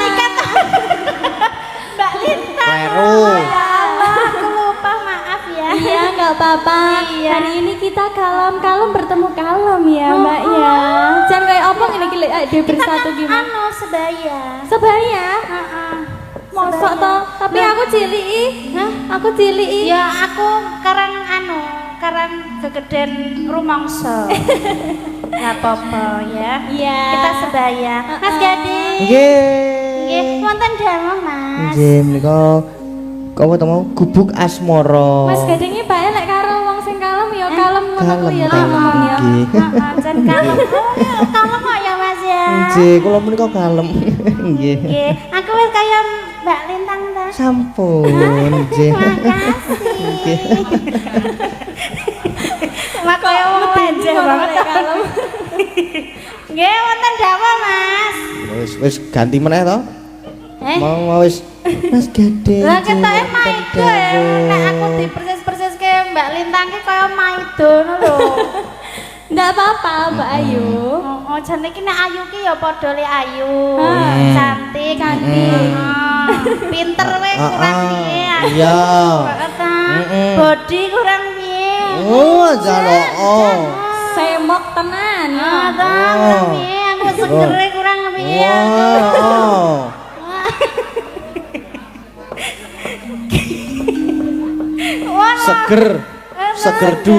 Mbak Lintang. Kleru. Ya Allah, aku lupa, maaf ya. Iya nggak apa-apa. Iya. Hari ini kita kalem bertemu kalem ya Mbak ya. Jangan kayak apa ini dia bersatu gimana? Anu sebaya. Sebaya. Heeh. Mosok toh, tapi aku cilik ih. Hah? Aku cilik ih. Ya aku karang kegeden rumangsa. Enggak apa-apa ya. Iya. Kita sebaya. Mas Gading. Nggih. Nggih, wonten dalem, Mas. Nggih menika kamu temu Gubuk Asmara. Mas Gadingnya Pak lek karo wong sing kalem ya kalem ngono Kalem, ku ya kalem. ngomong ya. Nggih. Heeh, jan kalem. Kalem kok ya, Mas ya. Nggih, kula menika kalem. Nggih. Nggih, aku wis kaya Mbak Lintang ta. Sampun, nggih. Makasih. Mak kaya wong lenjeh banget kalem. Nggih, wonten dawuh, Mas. Wis ganti meneh to? Mau wis Mas Gading. Lah ketoke maido ya. Nek aku dipersis-persiske Mbak Lintang ki kaya maido ngono lho. Nggak apa-apa Mbak Ayu. Oh, jane iki nek ayu ki ya padha le ayu. Cantik, Cantik. Pinter we kurang piye. Iya. Body kurang piye. Oh, jaluk. Oh. Semok tenan. Ah, kurang piye. Aku segere kurang piye. Wow. Seger. Segerdu.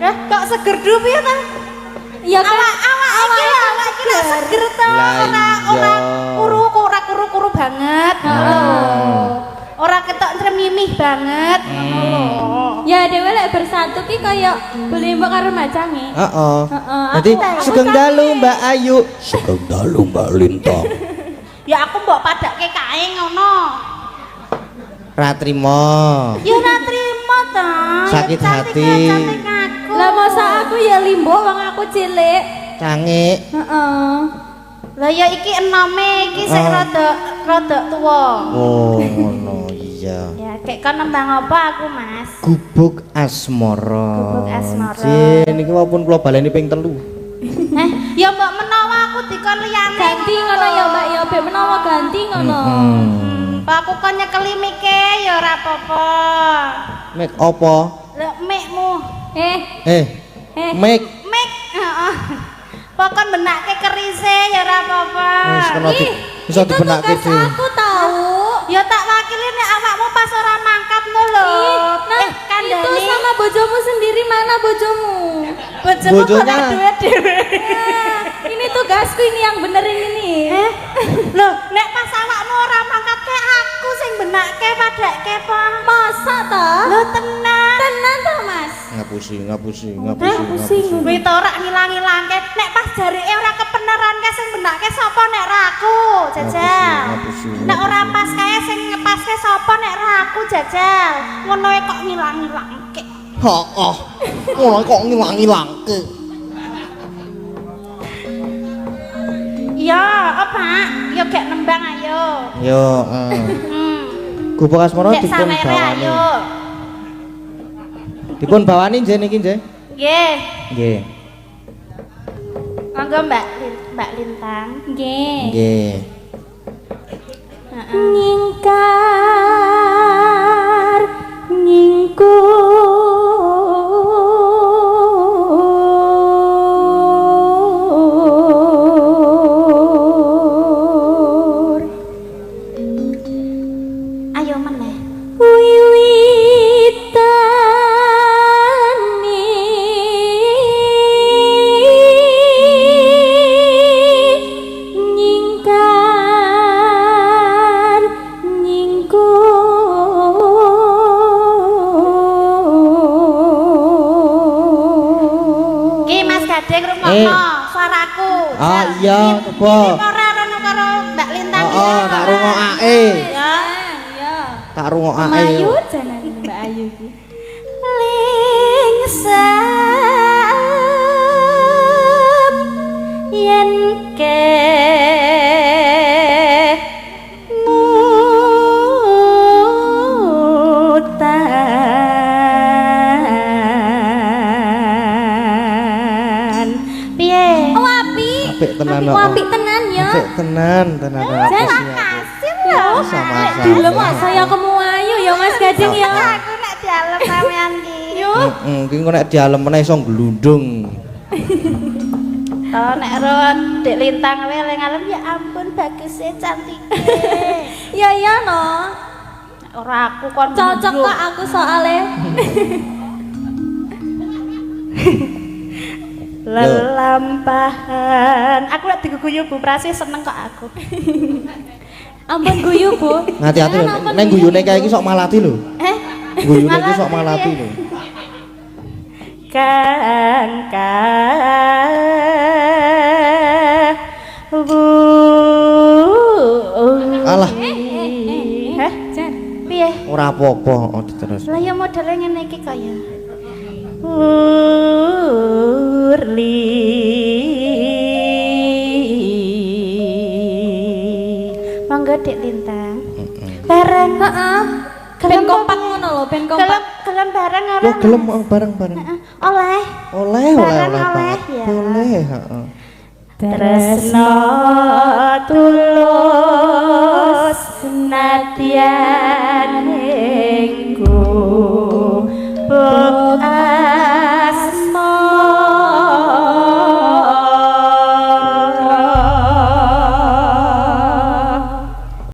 Kok segerdu piye ta? Ya kan Awak iki awak iki lak seger to. Ora kuru-kuru banget. Ora ketok tremimih banget. ya dhewe lek bersatu ki kaya beli mbok karo macange. Heeh. Heeh. Dadi Sugeng Dalu Mbak Ayu. Sugeng Dalu Mbak Lintang. Ya aku mbok padake kae ngono. Ra trimo. Ya ora trimo to. Sakit hati. Cantik aku. Lah masa aku ya limbo wong aku cilik. Cangik. Heeh. Lah ya iki enome iki sing rada tuwa. Oh, ngono iya. Ya kayak kon nembang apa aku, Mas? Gubuk Asmara. Gubuk Asmara. Jih, niki walaupun kula baleni ping 3. Ya mbok menawa aku dikon liyane. Ganti ngono ya Mbak ya bek menawa ganti ngono. Pak aku kon nyekeli mike ya ora apa-apa. Mik apa? Lek mikmu. Mik. Mik, heeh. Pokon benake kerise ya ora apa-apa. Wis kena di iso dibenake Tugas dhewe. aku tahu. Ya tak wakili nek awakmu pas ora mangkat no lho. Nah, itu sama bojomu sendiri mana bojomu? Bojomu Bojonya. kok duwe dhewe. Ini tugasku ini yang benerin ini. Lho, nek pas awakmu ora mangkat ke aku sing benake padake apa? Masa toh? Lho tenan. Tenan toh Mas? Pusing. Kuwi to ora ngilang-ilangke. Nek pas jareke ora kepeneran ke sing benake sapa nek ra aku, Jajal. Nek ora pas kae sing ngepaske sapa nek ra aku, Jajal. Ngono kok ngilang-ilangke. Heeh. Ngono kok ngilang-ilangke. Ya, apa? Ya gek nembang ayo. Yo, Gupo Kasmara Gek dipun samere bawani. ayo. Dipun bawani nggih niki nggih. Nggih. Nggih. Monggo Mbak Lintang. Nggih. Nggih. Nyingkar nyingkur Ayo meneh. wiwitane nyingkar nyingkur Ki Mas Gading rungokno suaraku. Ah iya, coba. Ora rono karo Mbak Lintang. Heeh, tak rungokake. Ya. ya Tak rungokake. Ayu janan Mbak Ayu ki Lingsep yen ke mutan. Piye? oh apik Apik tenan kok. apik tenan ya Apik tenan aku sih. Makasih lho. Sama-sama. Dilem kok saya kemu ayu ya Mas Gading ya Aku nek dalem sampean ki. Ki engko nek dialem meneh iso glundung. Oh nek ro Dek Lintang wae ngalem ya ampun bagusnya cantike. ya ya no Ora aku kon cocok kok aku soalnya lelampahan. Aku lek diguyu Bu Prasi seneng kok aku. ampun guyu Bu Hati-hati lho, nek guyune kae iki sok malati lho. Guyune iki sok malati lho. Kang Alah, Hah? Jan Piye? ora apa-apa, oh terus. Lah ya modele ngene iki kaya. Monggo Dek Lintang. Bareng. heeh ben kompak ngono lho ben kompak Gelem bareng ora? Loh gelem bareng-bareng. Oleh. Oleh Bareng oleh, banget. ya. Boleh, heeh. Tresno tulus nadyan